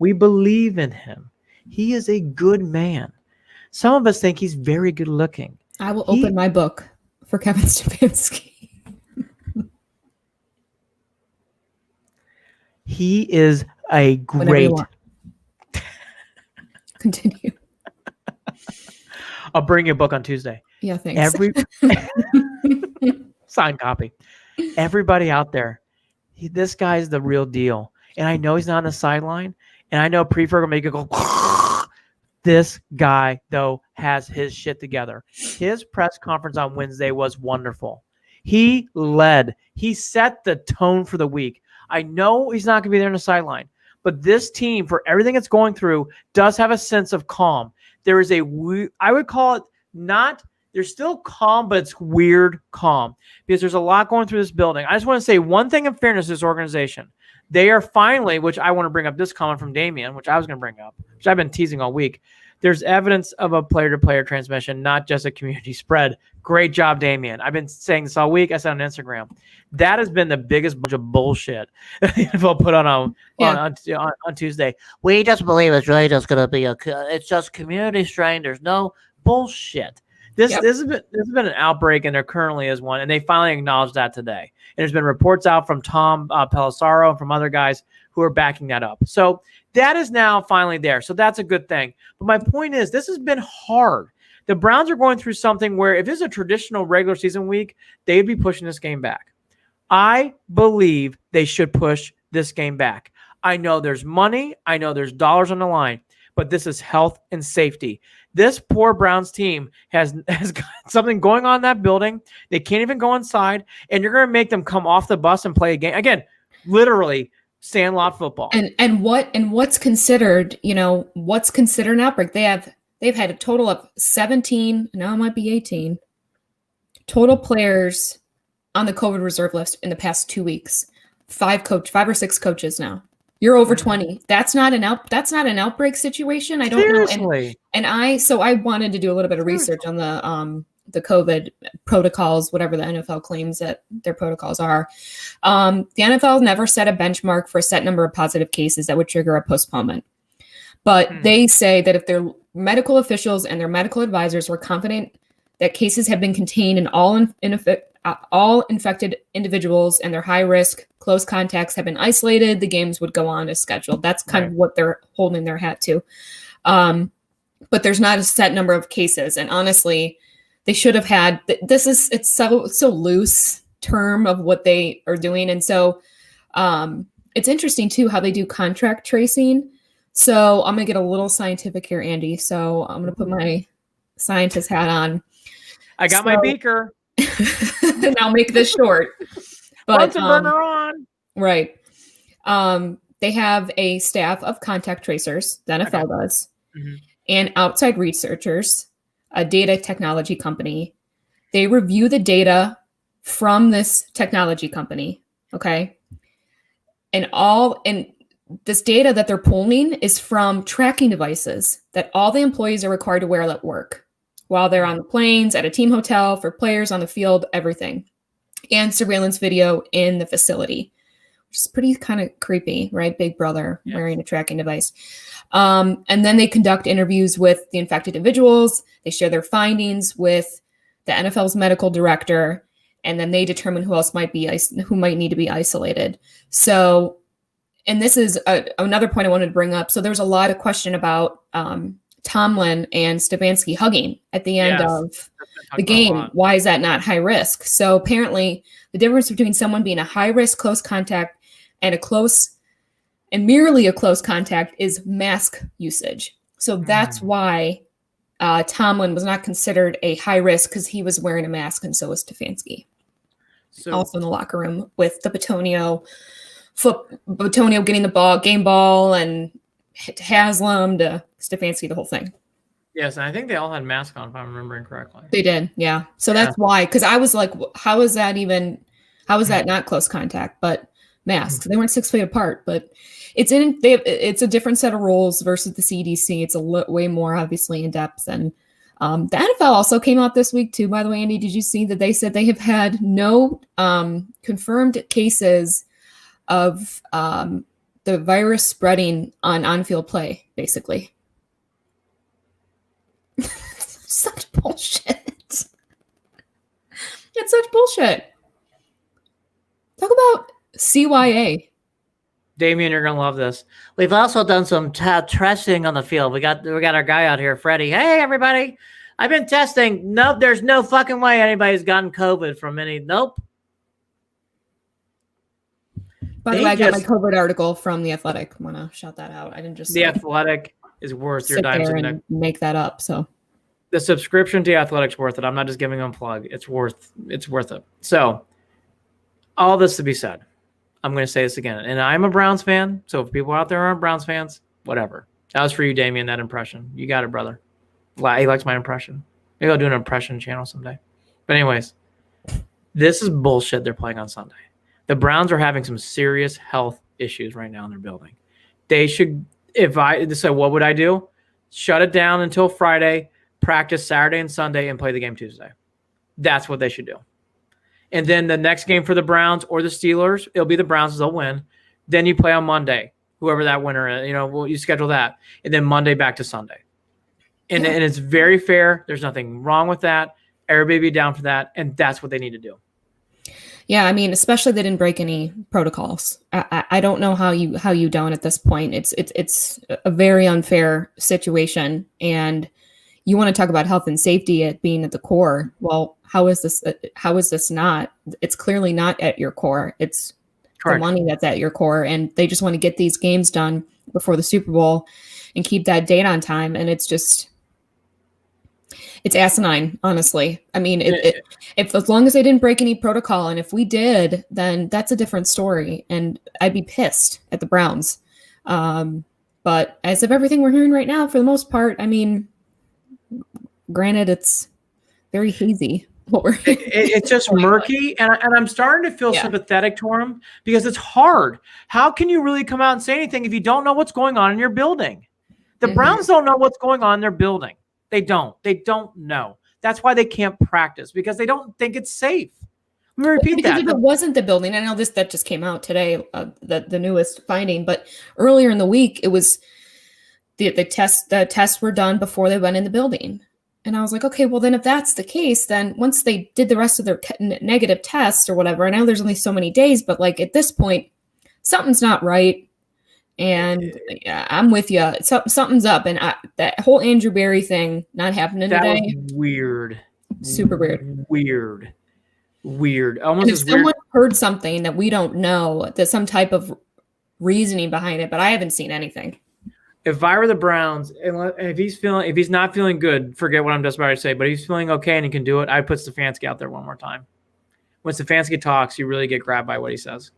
We believe in him. He is a good man. Some of us think he's very good looking. I will open my book for Kevin Stefanski. He is a great... Continue. I'll bring you a book on Tuesday. Yeah, thanks. Signed copy. Everybody out there, this guy's the real deal. And I know he's not on the sideline. And I know Prefer will make it go. This guy, though, has his shit together. His press conference on Wednesday was wonderful. He led. He set the tone for the week. I know he's not going to be there on the sideline. But this team, for everything it's going through, does have a sense of calm. There is I would call it they're still calm, but it's weird calm because there's a lot going through this building. I just want to say one thing in fairness to this organization. They are finally, which I want to bring up this comment from Damian, which I was going to bring up, which I've been teasing all week. There's evidence of a player-to-player transmission, not just a community spread. Great job, Damian. I've been saying this all week. I said on Instagram. That has been the biggest bunch of bullshit NFL put on Tuesday. We just believe it's really just going to be it's just community strain. There's no bullshit. This has been an outbreak, and there currently is one, and they finally acknowledged that today. And there's been reports out from Tom Pelissaro and from other guys who are backing that up. So that is now finally there. So that's a good thing. But my point is, this has been hard. The Browns are going through something where if it's a traditional regular season week, they'd be pushing this game back. I believe they should push this game back. I know there's money. I know there's dollars on the line, but this is health and safety. This poor Browns team has got something going on in that building. They can't even go inside, and you're going to make them come off the bus and play a game. Again, literally sandlot football. And what's considered, what's considered an outbreak? They've had a total of 17, now it might be 18, total players on the COVID reserve list in the past 2 weeks. 5 or 6 coaches now. You're over 20. That's not an outbreak situation. I don't Seriously. know. And I wanted to do a little bit of research on the COVID protocols, whatever the NFL claims that their protocols are. The NFL never set a benchmark for a set number of positive cases that would trigger a postponement. But they say that if they're medical officials and their medical advisors were confident that cases have been contained and all infected individuals and their high-risk close contacts have been isolated, the games would go on as scheduled. That's kind of what they're holding their hat to. But there's not a set number of cases. And honestly, they should have had, it's so loose term of what they are doing. And so it's interesting too, how they do contract tracing. So I'm going to get a little scientific here, Andy. So I'm going to put my scientist hat on. I got my beaker. And I'll make this short. But burner on. Right. They have a staff of contact tracers, the NFL does, and outside researchers, a data technology company. They review the data from this technology company. Okay. And this data that they're pulling is from tracking devices that all the employees are required to wear at work while they're on the planes, at a team hotel, for players on the field, everything. And surveillance video in the facility, which is pretty kind of creepy, right? Big brother wearing a tracking device. And then they conduct interviews with the infected individuals. They share their findings with the NFL's medical director, and then they determine who might need to be isolated. So, and this is another point I wanted to bring up. So there's a lot of question about Tomlin and Stefanski hugging at the end of the game. Why is that not high risk? So apparently the difference between someone being a high risk close contact and merely a close contact is mask usage. So that's why Tomlin was not considered a high risk, because he was wearing a mask, and so was Stefanski. So, also in the locker room with the Batonio getting the game ball, and Haslam to Stefanski, the whole thing. Yes, and I think they all had masks on, if I'm remembering correctly. They did, yeah. So that's why, because I was like, how is that not close contact? But masks, they weren't 6 feet apart, but it's a different set of rules versus the CDC. It's way more obviously in depth. And the NFL also came out this week too, by the way. Andy, did you see that they said they have had no confirmed cases of the virus spreading on-field play, basically? Such bullshit. It's such bullshit. Talk about CYA. Damien, you're gonna love this. We've also done some testing on the field. We got our guy out here, Freddie. Hey, everybody! I've been testing. Nope, there's no fucking way anybody's gotten COVID from any. Nope. By the way, I got my COVID article from The Athletic. I want to shout that out. I didn't just The Athletic is worth your dimes and make that up. So the subscription to The Athletic's worth it. I'm not just giving them a plug. It's worth it. So all this to be said, I'm going to say this again, and I'm a Browns fan. So if people out there aren't Browns fans, whatever. That was for you, Damien. That impression, you got it, brother. He likes my impression. Maybe I'll do an impression channel someday. But anyways, this is bullshit. They're playing on Sunday. The Browns are having some serious health issues right now in their building. They should, what would I do? Shut it down until Friday, practice Saturday and Sunday, and play the game Tuesday. That's what they should do. And then the next game for the Browns or the Steelers, it'll be the Browns, they'll win. Then you play on Monday, whoever that winner is, you schedule that. And then Monday back to Sunday. And it's very fair. There's nothing wrong with that. Everybody be down for that. And that's what they need to do. Yeah, I mean, especially they didn't break any protocols. I don't know how you don't at this point. It's a very unfair situation, and you want to talk about health and safety at being at the core. Well, how is this not? It's clearly not at your core. It's Correct. The money that's at your core, and they just want to get these games done before the Super Bowl and keep that date on time. And it's asinine, honestly. I mean, if as long as they didn't break any protocol, and if we did, then that's a different story, and I'd be pissed at the Browns. But as of everything we're hearing right now, for the most part, I mean, granted, it's very hazy. It's just murky, and I'm starting to feel sympathetic to them because it's hard. How can you really come out and say anything if you don't know what's going on in your building? The Browns don't know what's going on in their building. They don't know. That's why they can't practice, because they don't think it's safe. Let me repeat that. If it wasn't the building, I know that just came out today, the newest finding, but earlier in the week, it was the tests were done before they went in the building. And I was like, okay, well then if that's the case, then once they did the rest of their negative tests or whatever, I know there's only so many days, but like at this point, something's not right. And yeah, I'm with you. Something's up. And that whole Andrew Berry thing not happening today. Was weird. Super weird. Weird. Almost and if as someone weird. Heard something that we don't know, there's some type of reasoning behind it, but I haven't seen anything. If I were the Browns, and if he's not feeling good, forget what I'm just about to say. But if he's feeling okay and he can do it, I'd put Stefanski out there one more time. When Stefanski talks, you really get grabbed by what he says.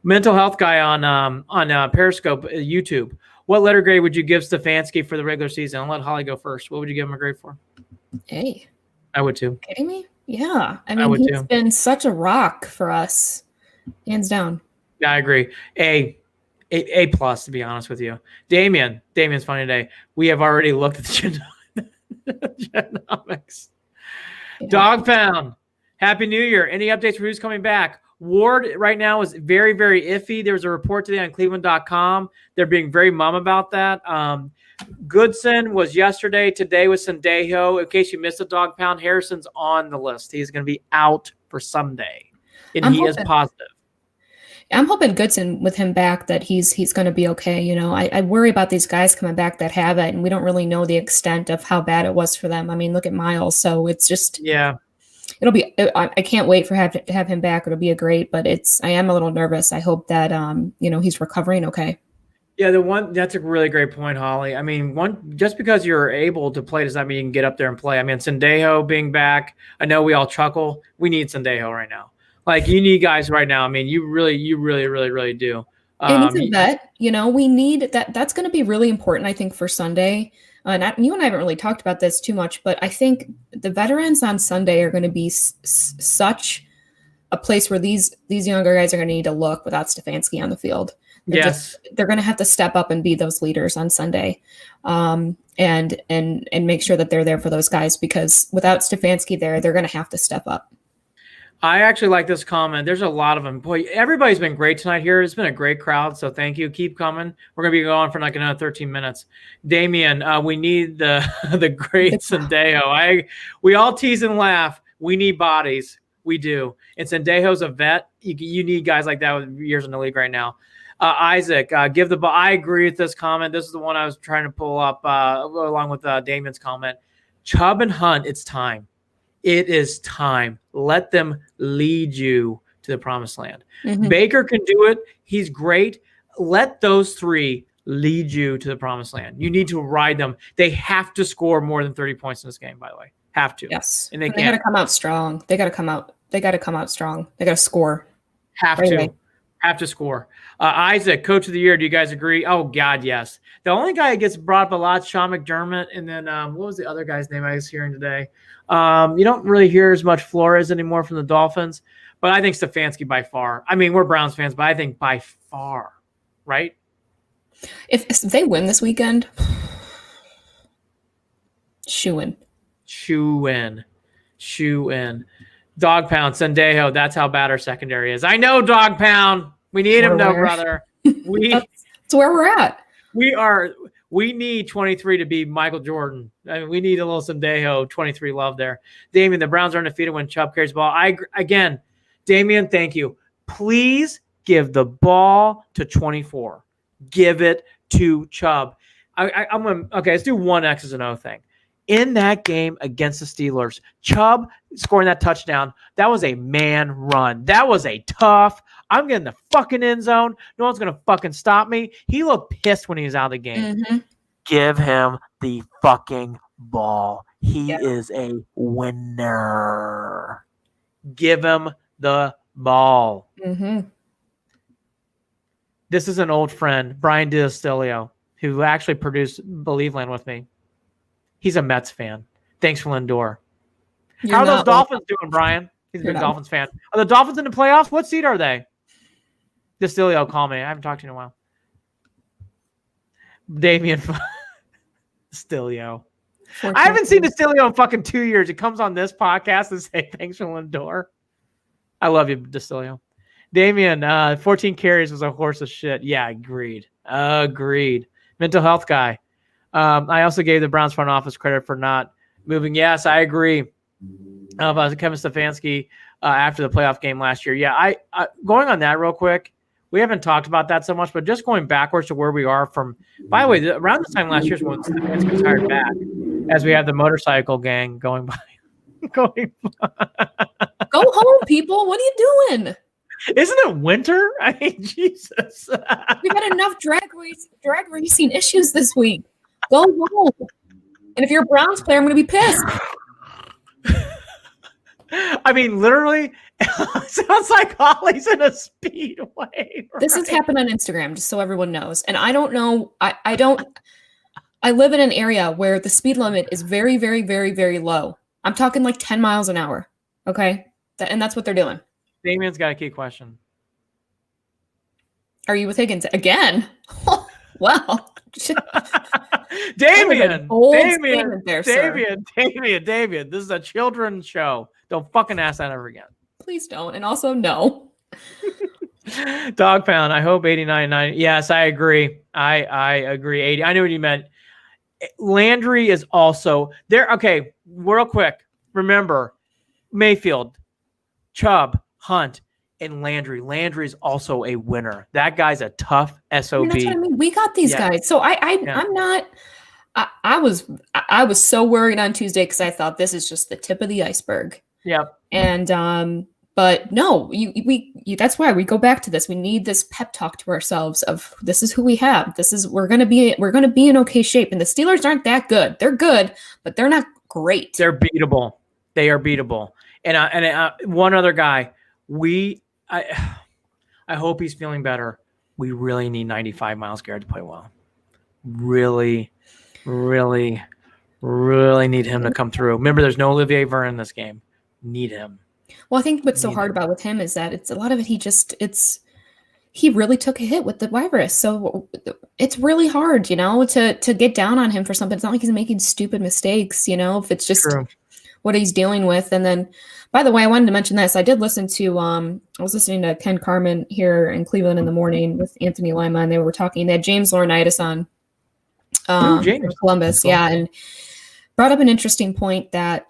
Mental health guy on Periscope, YouTube. What letter grade would you give Stefanski for the regular season? I'll let Holly go first. What would you give him a grade for? A. I would too. Kidding me? Yeah. I mean, he's been such a rock for us, hands down. Yeah, I agree. A plus, to be honest with you. Damien's funny today. We have already looked at the genomics. Yeah. Dog Pound. Happy New Year. Any updates for who's coming back? Ward right now is very, very iffy. There was a report today on Cleveland.com. They're being very mum about that. Goodson was yesterday. Today was Sendejo. In case you missed the Dog Pound, Harrison's on the list. He's going to be out for Sunday, and he is positive. I'm hoping Goodson with him back that he's going to be okay. You know, I worry about these guys coming back that have it, and we don't really know the extent of how bad it was for them. I mean, look at Miles. So it's just it'll be. I can't wait to have him back. It'll be a great, but I am a little nervous. I hope that he's recovering okay. Yeah, that's a really great point, Holly. I mean, just because you're able to play does not mean you can get up there and play. I mean, Sendejo being back, I know we all chuckle. We need Sendejo right now. Like, you need guys right now. I mean, you really, really do. And he's a vet. You know, we need that. That's going to be really important, I think, for Sunday. You and I haven't really talked about this too much, but I think the veterans on Sunday are going to be such a place where these younger guys are going to need to look without Stefanski on the field. They're going to have to step up and be those leaders on Sunday, and make sure that they're there for those guys, because without Stefanski there, they're going to have to step up. I actually like this comment. There's a lot of them. Boy, everybody's been great tonight here. It's been a great crowd, so thank you. Keep coming. We're going to be going for like another 13 minutes. Damien, we need the great Sendejo. We all tease and laugh. We need bodies. We do. And Sendejo's a vet. You need guys like that with years in the league right now. Isaac, give the ball. I agree with this comment. This is the one I was trying to pull up along with Damien's comment. Chubb and Hunt, it's time. It is time. Let them lead you to the promised land. Mm-hmm. Baker can do it. He's great. Let those three lead you to the promised land. You need to ride them. They have to score more than 30 points in this game, by the way. Have to. Yes. And they got to come out strong. They got to come out strong. They got to score. Have to score. Isaac, Coach of the Year. Do you guys agree? Oh, God, yes. The only guy that gets brought up a lot is Sean McDermott. And then what was the other guy's name I was hearing today? You don't really hear as much Flores anymore from the Dolphins. But I think Stefanski by far. I mean, we're Browns fans, but I think by far, right? If they win this weekend, shoe in. Dog Pound, Sendejo, that's how bad our secondary is. I know, Dog Pound. We need him, brother. That's where we're at. We need 23 to be Michael Jordan. I mean, we need a little Sendejo 23 love there. Damien, the Browns are undefeated when Chubb carries the ball. Damien, thank you. Please give the ball to 24. Give it to Chubb. Let's do one X's and O thing. In that game against the Steelers, Chubb scoring that touchdown, that was a man run. That was a tough, I'm getting the fucking end zone. No one's going to fucking stop me. He looked pissed when he was out of the game. Mm-hmm. Give him the fucking ball. He is a winner. Give him the ball. Mm-hmm. This is an old friend, Brian D'Astilio, who actually produced Believe Land with me. He's a Mets fan. Thanks for Lindor. How are those Dolphins doing, Brian? He's a big Dolphins fan. Are the Dolphins in the playoffs? What seed are they? D'Astilio, call me. I haven't talked to you in a while. Damien D'Astilio. I haven't seen D'Astilio in fucking 2 years. He comes on this podcast and say thanks for Lindor. I love you, D'Astilio. Damien, 14 carries was a horse of shit. Yeah, agreed. Mental health guy. I also gave the Browns front office credit for not moving. Yes, I agree. About Kevin Stefanski after the playoff game last year. Yeah, I going on that real quick. We haven't talked about that so much, but just going backwards to where we are from. By the way, around this time last year is when Stefanski was hired back, as we have the motorcycle gang going by. Go home, people. What are you doing? Isn't it winter? I mean, Jesus. We've had enough drag racing issues this week. Go home. And if you're a Browns player, I'm going to be pissed. I mean, literally, it sounds like Holly's in a speedway. Right? This has happened on Instagram, just so everyone knows. And I don't know. I live in an area where the speed limit is very, very, very, very low. I'm talking like 10 miles an hour. Okay. And that's what they're doing. Damien's got a key question. Are you with Higgins again? Wow. Damien. There, Damien. This is a children's show. Don't fucking ask that ever again. Please don't. And also, no. Dog Pound. I hope 89.9. Yes, I agree. I agree. 80. I knew what you meant. Landry is also there. Okay, real quick. Remember, Mayfield, Chubb, Hunt, and Landry. Landry is also a winner. That guy's a tough SOB. That's what I mean. We got these guys. So I'm not. I was so worried on Tuesday because I thought this is just the tip of the iceberg. Yep. And but no, that's why we go back to this. We need this pep talk to ourselves of this is who we have. We're gonna be in okay shape. And the Steelers aren't that good. They're good, but they're not great. They're beatable. They are beatable. And one other guy, I hope he's feeling better. We really need 95 Myles Garrett to play well. Really, really, really need him to come through. Remember, there's no Olivier Vernon in this game. Need him. Well, I think what's so hard about with him is that it's a lot of it. He really took a hit with the virus, so it's really hard, to get down on him for something. It's not like he's making stupid mistakes, if it's just what he's dealing with. And then, by the way, I wanted to mention this. I did listen to I was listening to Ken Carman here in Cleveland in the morning with Anthony Lima, and they were talking. They had James Laurinaitis on from Columbus, cool. Yeah, and brought up an interesting point that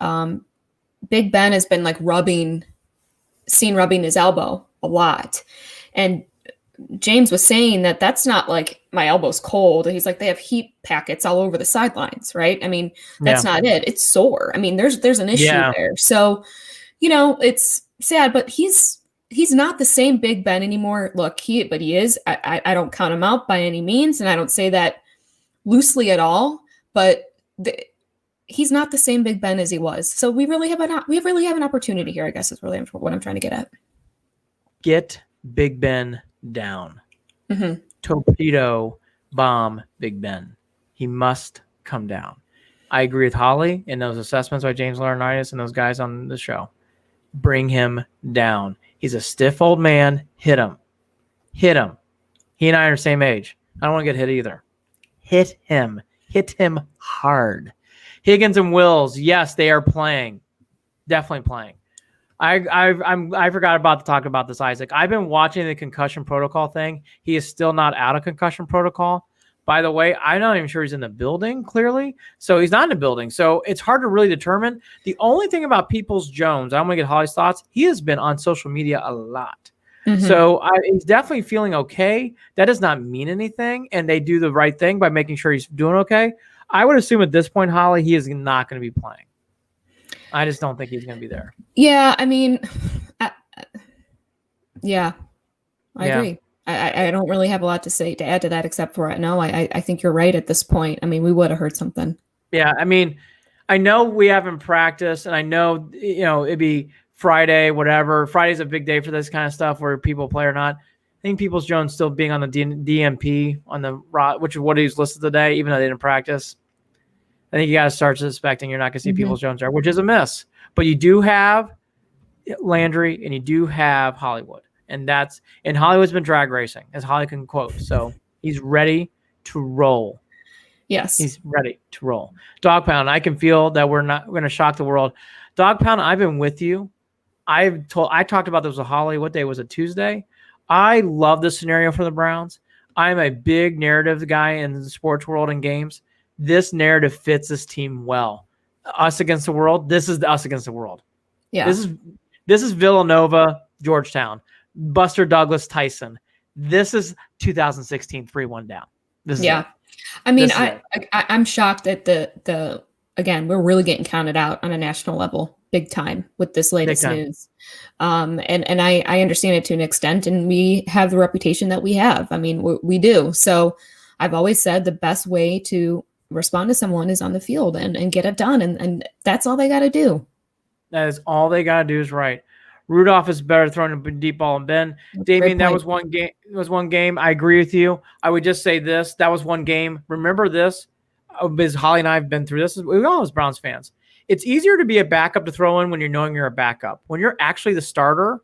Big Ben has been like rubbing his elbow a lot, and James was saying that that's not like my elbow's cold. He's like, they have heat packets all over the sidelines, right? I mean, that's not it. It's sore. I mean, there's an issue there. So, it's sad, but he's not the same Big Ben anymore. Look, he is. I don't count him out by any means, and I don't say that loosely at all. But he's not the same Big Ben as he was. So we really have an opportunity here, I guess, is really what I'm trying to get at. Get Big Ben down. Mm-hmm. Torpedo bomb Big Ben. He must come down. I agree with Holly in those assessments by James Laurinaitis and those guys on the show. Bring him down. He's a stiff old man. Hit him. He and I are the same age. I don't want to get hit either. Hit him hard. Higgins and Wills, yes, they are playing. Definitely playing. I forgot to talk about this, Isaac. I've been watching the concussion protocol thing. He is still not out of concussion protocol. By the way, I'm not even sure he's in the building, clearly. So he's not in the building. So it's hard to really determine. The only thing about Peoples-Jones, I want to get Holly's thoughts. He has been on social media a lot. Mm-hmm. So he's definitely feeling okay. That does not mean anything. And they do the right thing by making sure he's doing okay. I would assume at this point, Holly, he is not going to be playing. I just don't think he's going to be there. Yeah, I mean, I agree. I don't really have a lot to add to that except for no, I think you're right at this point. I mean, we would have heard something. Yeah, I mean, I know we haven't practiced, and I know, it'd be Friday, whatever. Friday's a big day for this kind of stuff where people play or not. I think Peoples-Jones still being on the DMP on the which is what he's listed today, even though they didn't practice. I think you got to start suspecting you're not going to see Peoples-Jones there, which is a miss. But you do have Landry and you do have Hollywood. And Hollywood's been drag racing, as Holly can quote. So he's ready to roll. Yes. He's ready to roll. Dog Pound, I can feel that we're going to shock the world. Dog Pound, I've been with you. I talked about this with Holly. What day was it? Tuesday? I love this scenario for the Browns. I'm a big narrative guy in the sports world and games. This narrative fits this team well. Us against the world. This is the us against the world. Yeah. This is Villanova, Georgetown, Buster Douglas, Tyson. This is 2016 3-1 down. This is it. I mean, I'm shocked that the again, we're really getting counted out on a national level big time with this latest news. And I understand it to an extent, and we have the reputation that we have. I mean, we do. So I've always said the best way to respond to someone is on the field and get it done. And that's all they got to do. That is all they got to do is right. Rudolph is better throwing a deep ball than Ben. Damien, that was one game. It was one game. I agree with you. I would just say this. That was one game. Remember this, because Holly and I have been through this. We all as Browns fans. It's easier to be a backup to throw in when you're knowing you're a backup. When you're actually the starter,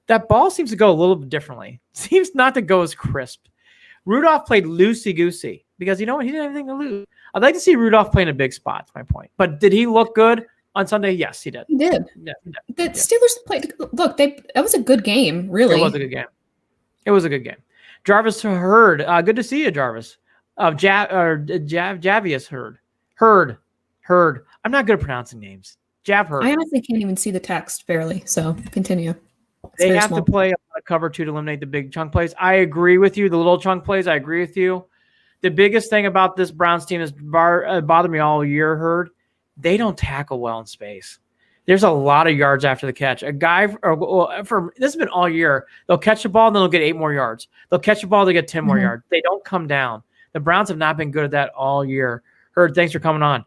that ball seems to go a little bit differently. It seems not to go as crisp. Rudolph played loosey-goosey because you know what? He didn't have anything to lose. I'd like to see Rudolph play in a big spot, that's my point. But did he look good on Sunday? Yes, he did. He did. Yeah, he did. The Steelers played. Look, that was a good game, really. It was a good game. It was a good game. Jarvis Hurd. Good to see you, Jarvis. Javius Hurd. Hurd. I'm not good at pronouncing names. Jav Hurd. I honestly can't even see the text, barely. So continue. They have to play a cover 2 to eliminate the big chunk plays. I agree with you. The little chunk plays, I agree with you. The biggest thing about this Browns team is bothered me all year, Hurd. They don't tackle well in space. There's a lot of yards after the catch. A guy, for this has been all year, they'll catch the ball and then they'll get 8 more yards. They'll catch the ball, they get 10 more yards. They don't come down. The Browns have not been good at that all year. Hurd, thanks for coming on.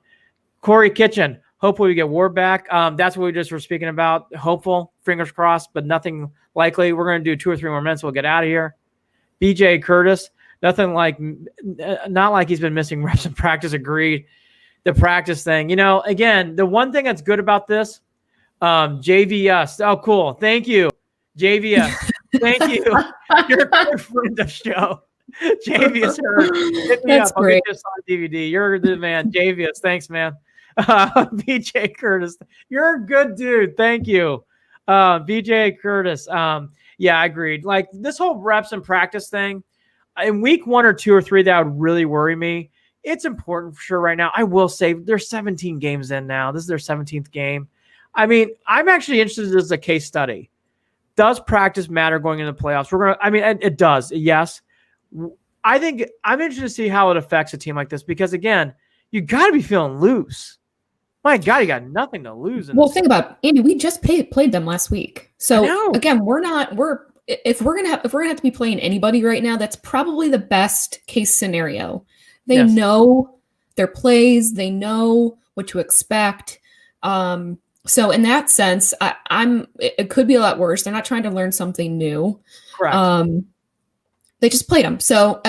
Corey Kitchen, hopefully we get Ward back. That's what we just were speaking about. Hopeful, fingers crossed, but nothing likely. We're going to do 2 or 3 more minutes. We'll get out of here. BJ Curtis, not like he's been missing reps in practice. Agreed. The practice thing, again, the one thing that's good about this, JVS. Oh, cool. Thank you, JVS. Thank you. You're a good friend of the show. JVS, hit me that's up. Great. I'll get this on DVD. You're the man. JVS, thanks, man. BJ Curtis, you're a good dude. Thank you. BJ Curtis. Yeah, I agreed. Like this whole reps and practice thing, in week 1 or 2 or 3, that would really worry me. It's important for sure right now. I will say there's 17 games in now. This is their 17th game. I mean, I'm actually interested in this as a case study. Does practice matter going into the playoffs? It does. Yes. I think I'm interested to see how it affects a team like this because, again, you got to be feeling loose. My God, you got nothing to lose. Think about it, Andy. We just played them last week. So again, if we're gonna have to be playing anybody right now, that's probably the best case scenario. They know their plays. They know what to expect. So in that sense, it could be a lot worse. They're not trying to learn something new. Correct. They just played them. So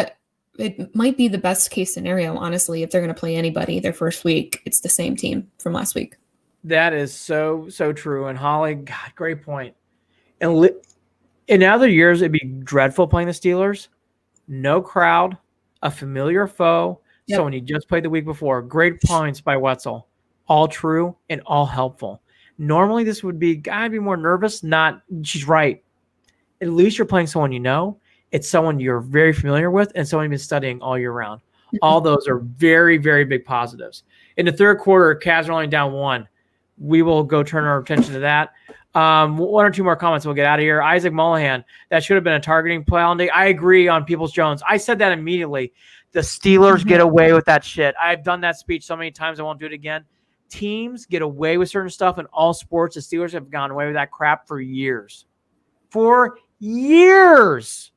it might be the best case scenario, honestly, if they're going to play anybody their first week. It's the same team from last week. That is so true. And Holly, God, great point. And in other years, it'd be dreadful playing the Steelers. No crowd. A familiar foe, someone you just played the week before. Great points by Wetzel. All true and all helpful. Normally, this would be, gotta be more nervous. She's right. At least you're playing someone you know. It's someone you're very familiar with and someone you've been studying all year round. All those are very, very big positives. In the third quarter, Cavs are only down 1. We will go turn our attention to that. 1 or 2 more comments. We'll get out of here. Isaac Mullahan, that should have been a targeting play. I agree on Peoples-Jones. I said that immediately. The Steelers get away with that shit. I've done that speech so many times I won't do it again. Teams get away with certain stuff in all sports. The Steelers have gone away with that crap for years. For years.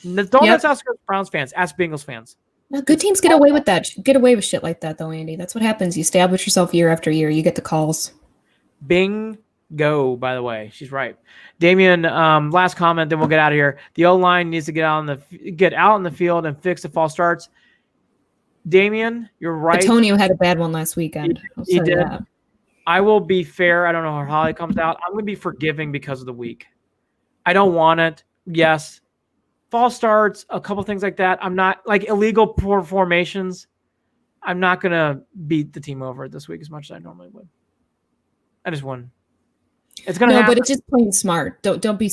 Don't ask Browns fans. Ask Bengals fans. No, good teams get away with that. Get away with shit like that, though, Andy. That's what happens. You establish yourself year after year. You get the calls. Bingo, by the way. She's right. Damien, last comment, then we'll get out of here. The O-line needs to get out in the field and fix the false starts. Damien, you're right. Antonio had a bad one last weekend. He did. I will be fair. I don't know how Holly comes out. I'm going to be forgiving because of the week. I don't want it. Yes. False starts, a couple things like that. I'm not like illegal formations. I'm not going to beat the team over this week as much as I normally would. I just won. It's going to happen. But it's just playing smart. Don't be,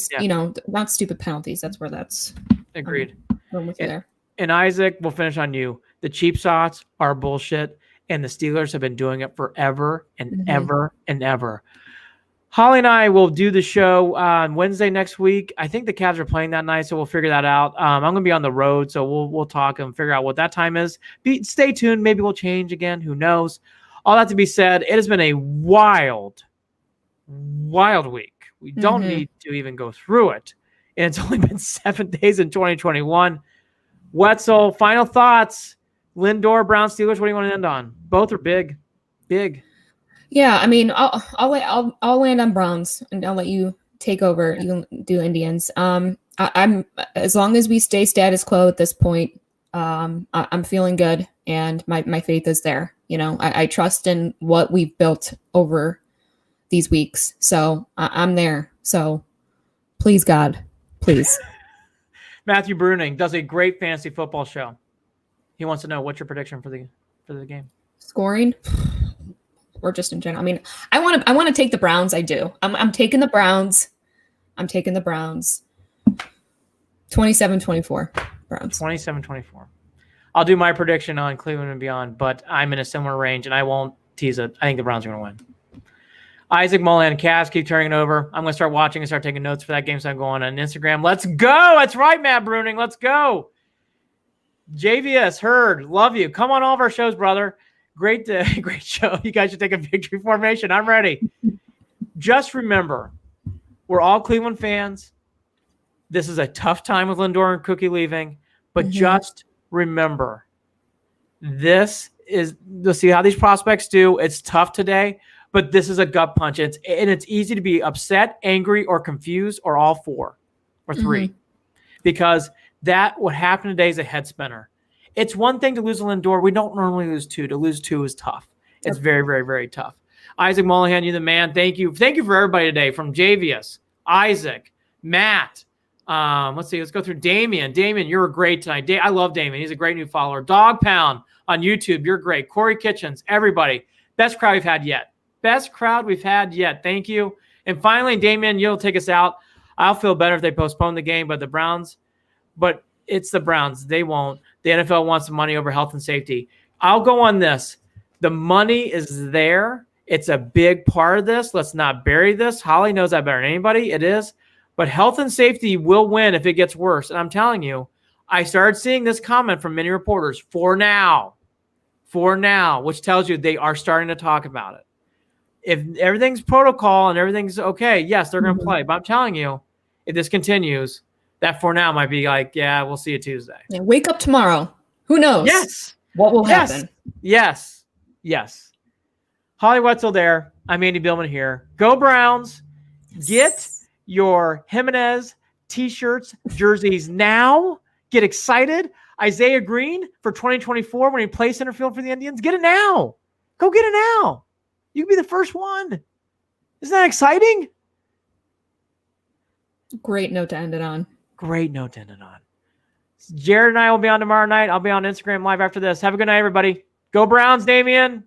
not stupid penalties. That's where that's. Agreed. I'm with you there. And Isaac, we'll finish on you. The cheap shots are bullshit. and the Steelers have been doing it forever and ever and ever. Holly and I will do the show on Wednesday next week. I think the Cavs are playing that night, so we'll figure that out. I'm going to be on the road, so we'll talk and figure out what that time is. Stay tuned. Maybe we'll change again. Who knows? All that to be said, it has been a wild week. We don't need to even go through it. And it's only been 7 days in 2021. Wetzel, final thoughts. Lindor, Brown, Steelers, what do you want to end on? Both are big. Big. Yeah, I mean, I'll land on Browns, and I'll let you take over. You can do Indians. I'm as long as we stay status quo at this point, I'm feeling good, and my faith is there. You know, I trust in what we've built over these weeks, so I'm there. So please, God, please. Matthew Bruning does a great fantasy football show. He wants to know what's your prediction for the game. Scoring. Or just in general. I mean, I want to take the Browns. I do. I'm taking the Browns. 27-24 Browns. 27-24. I'll do my prediction on Cleveland and beyond, but I'm in a similar range, and I won't tease it. I think the Browns are going to win. Isaac Mullen, Cavs keep turning it over. I'm going to start watching and start taking notes for that game, so I'm going on Instagram. Let's go. That's right, Matt Bruning. Let's go. JVS, Hurd, love you. Come on all of our shows, brother. Great show. You guys should take a victory formation. I'm ready. Just remember, we're all Cleveland fans. This is a tough time with Lindor and Cookie leaving, but just remember, let's see how these prospects do. It's tough today, but this is a gut punch. And it's easy to be upset, angry, or confused, or all four or three, because what happened today is a head spinner. It's one thing to lose a Lindor. We don't normally lose two. To lose two is tough. It's very, very, very tough. Isaac Mullihan, you're the man. Thank you. Thank you for everybody today, from Javius, Isaac, Matt. Let's see. Let's go through Damian. Damian, you're great tonight. I love Damian. He's a great new follower. Dog Pound on YouTube. You're great. Corey Kitchens, everybody. Best crowd we've had yet. Thank you. And finally, Damian, you'll take us out. I'll feel better if they postpone the game, but it's the Browns. They won't. The NFL wants the money over health and safety. I'll go on this. The money is there. It's a big part of this. Let's not bury this. Holly knows that better than anybody. It is. But health and safety will win if it gets worse. And I'm telling you, I started seeing this comment from many reporters, for now, which tells you they are starting to talk about it. If everything's protocol and everything's okay, yes, they're going to play. But I'm telling you, if this continues, that for now might be like, yeah, we'll see you Tuesday. Yeah, wake up tomorrow. Who knows? Yes. What will happen? Yes. Holly Wetzel there. I'm Andy Billman here. Go Browns. Yes. Get your Jimenez t-shirts, jerseys now. Get excited. Isaiah Green for 2024 when he plays center field for the Indians. Get it now. Go get it now. You can be the first one. Isn't that exciting? Great note to end it on. Jared and I will be on tomorrow night. I'll be on Instagram Live after this. Have a good night, everybody. Go Browns, Damian.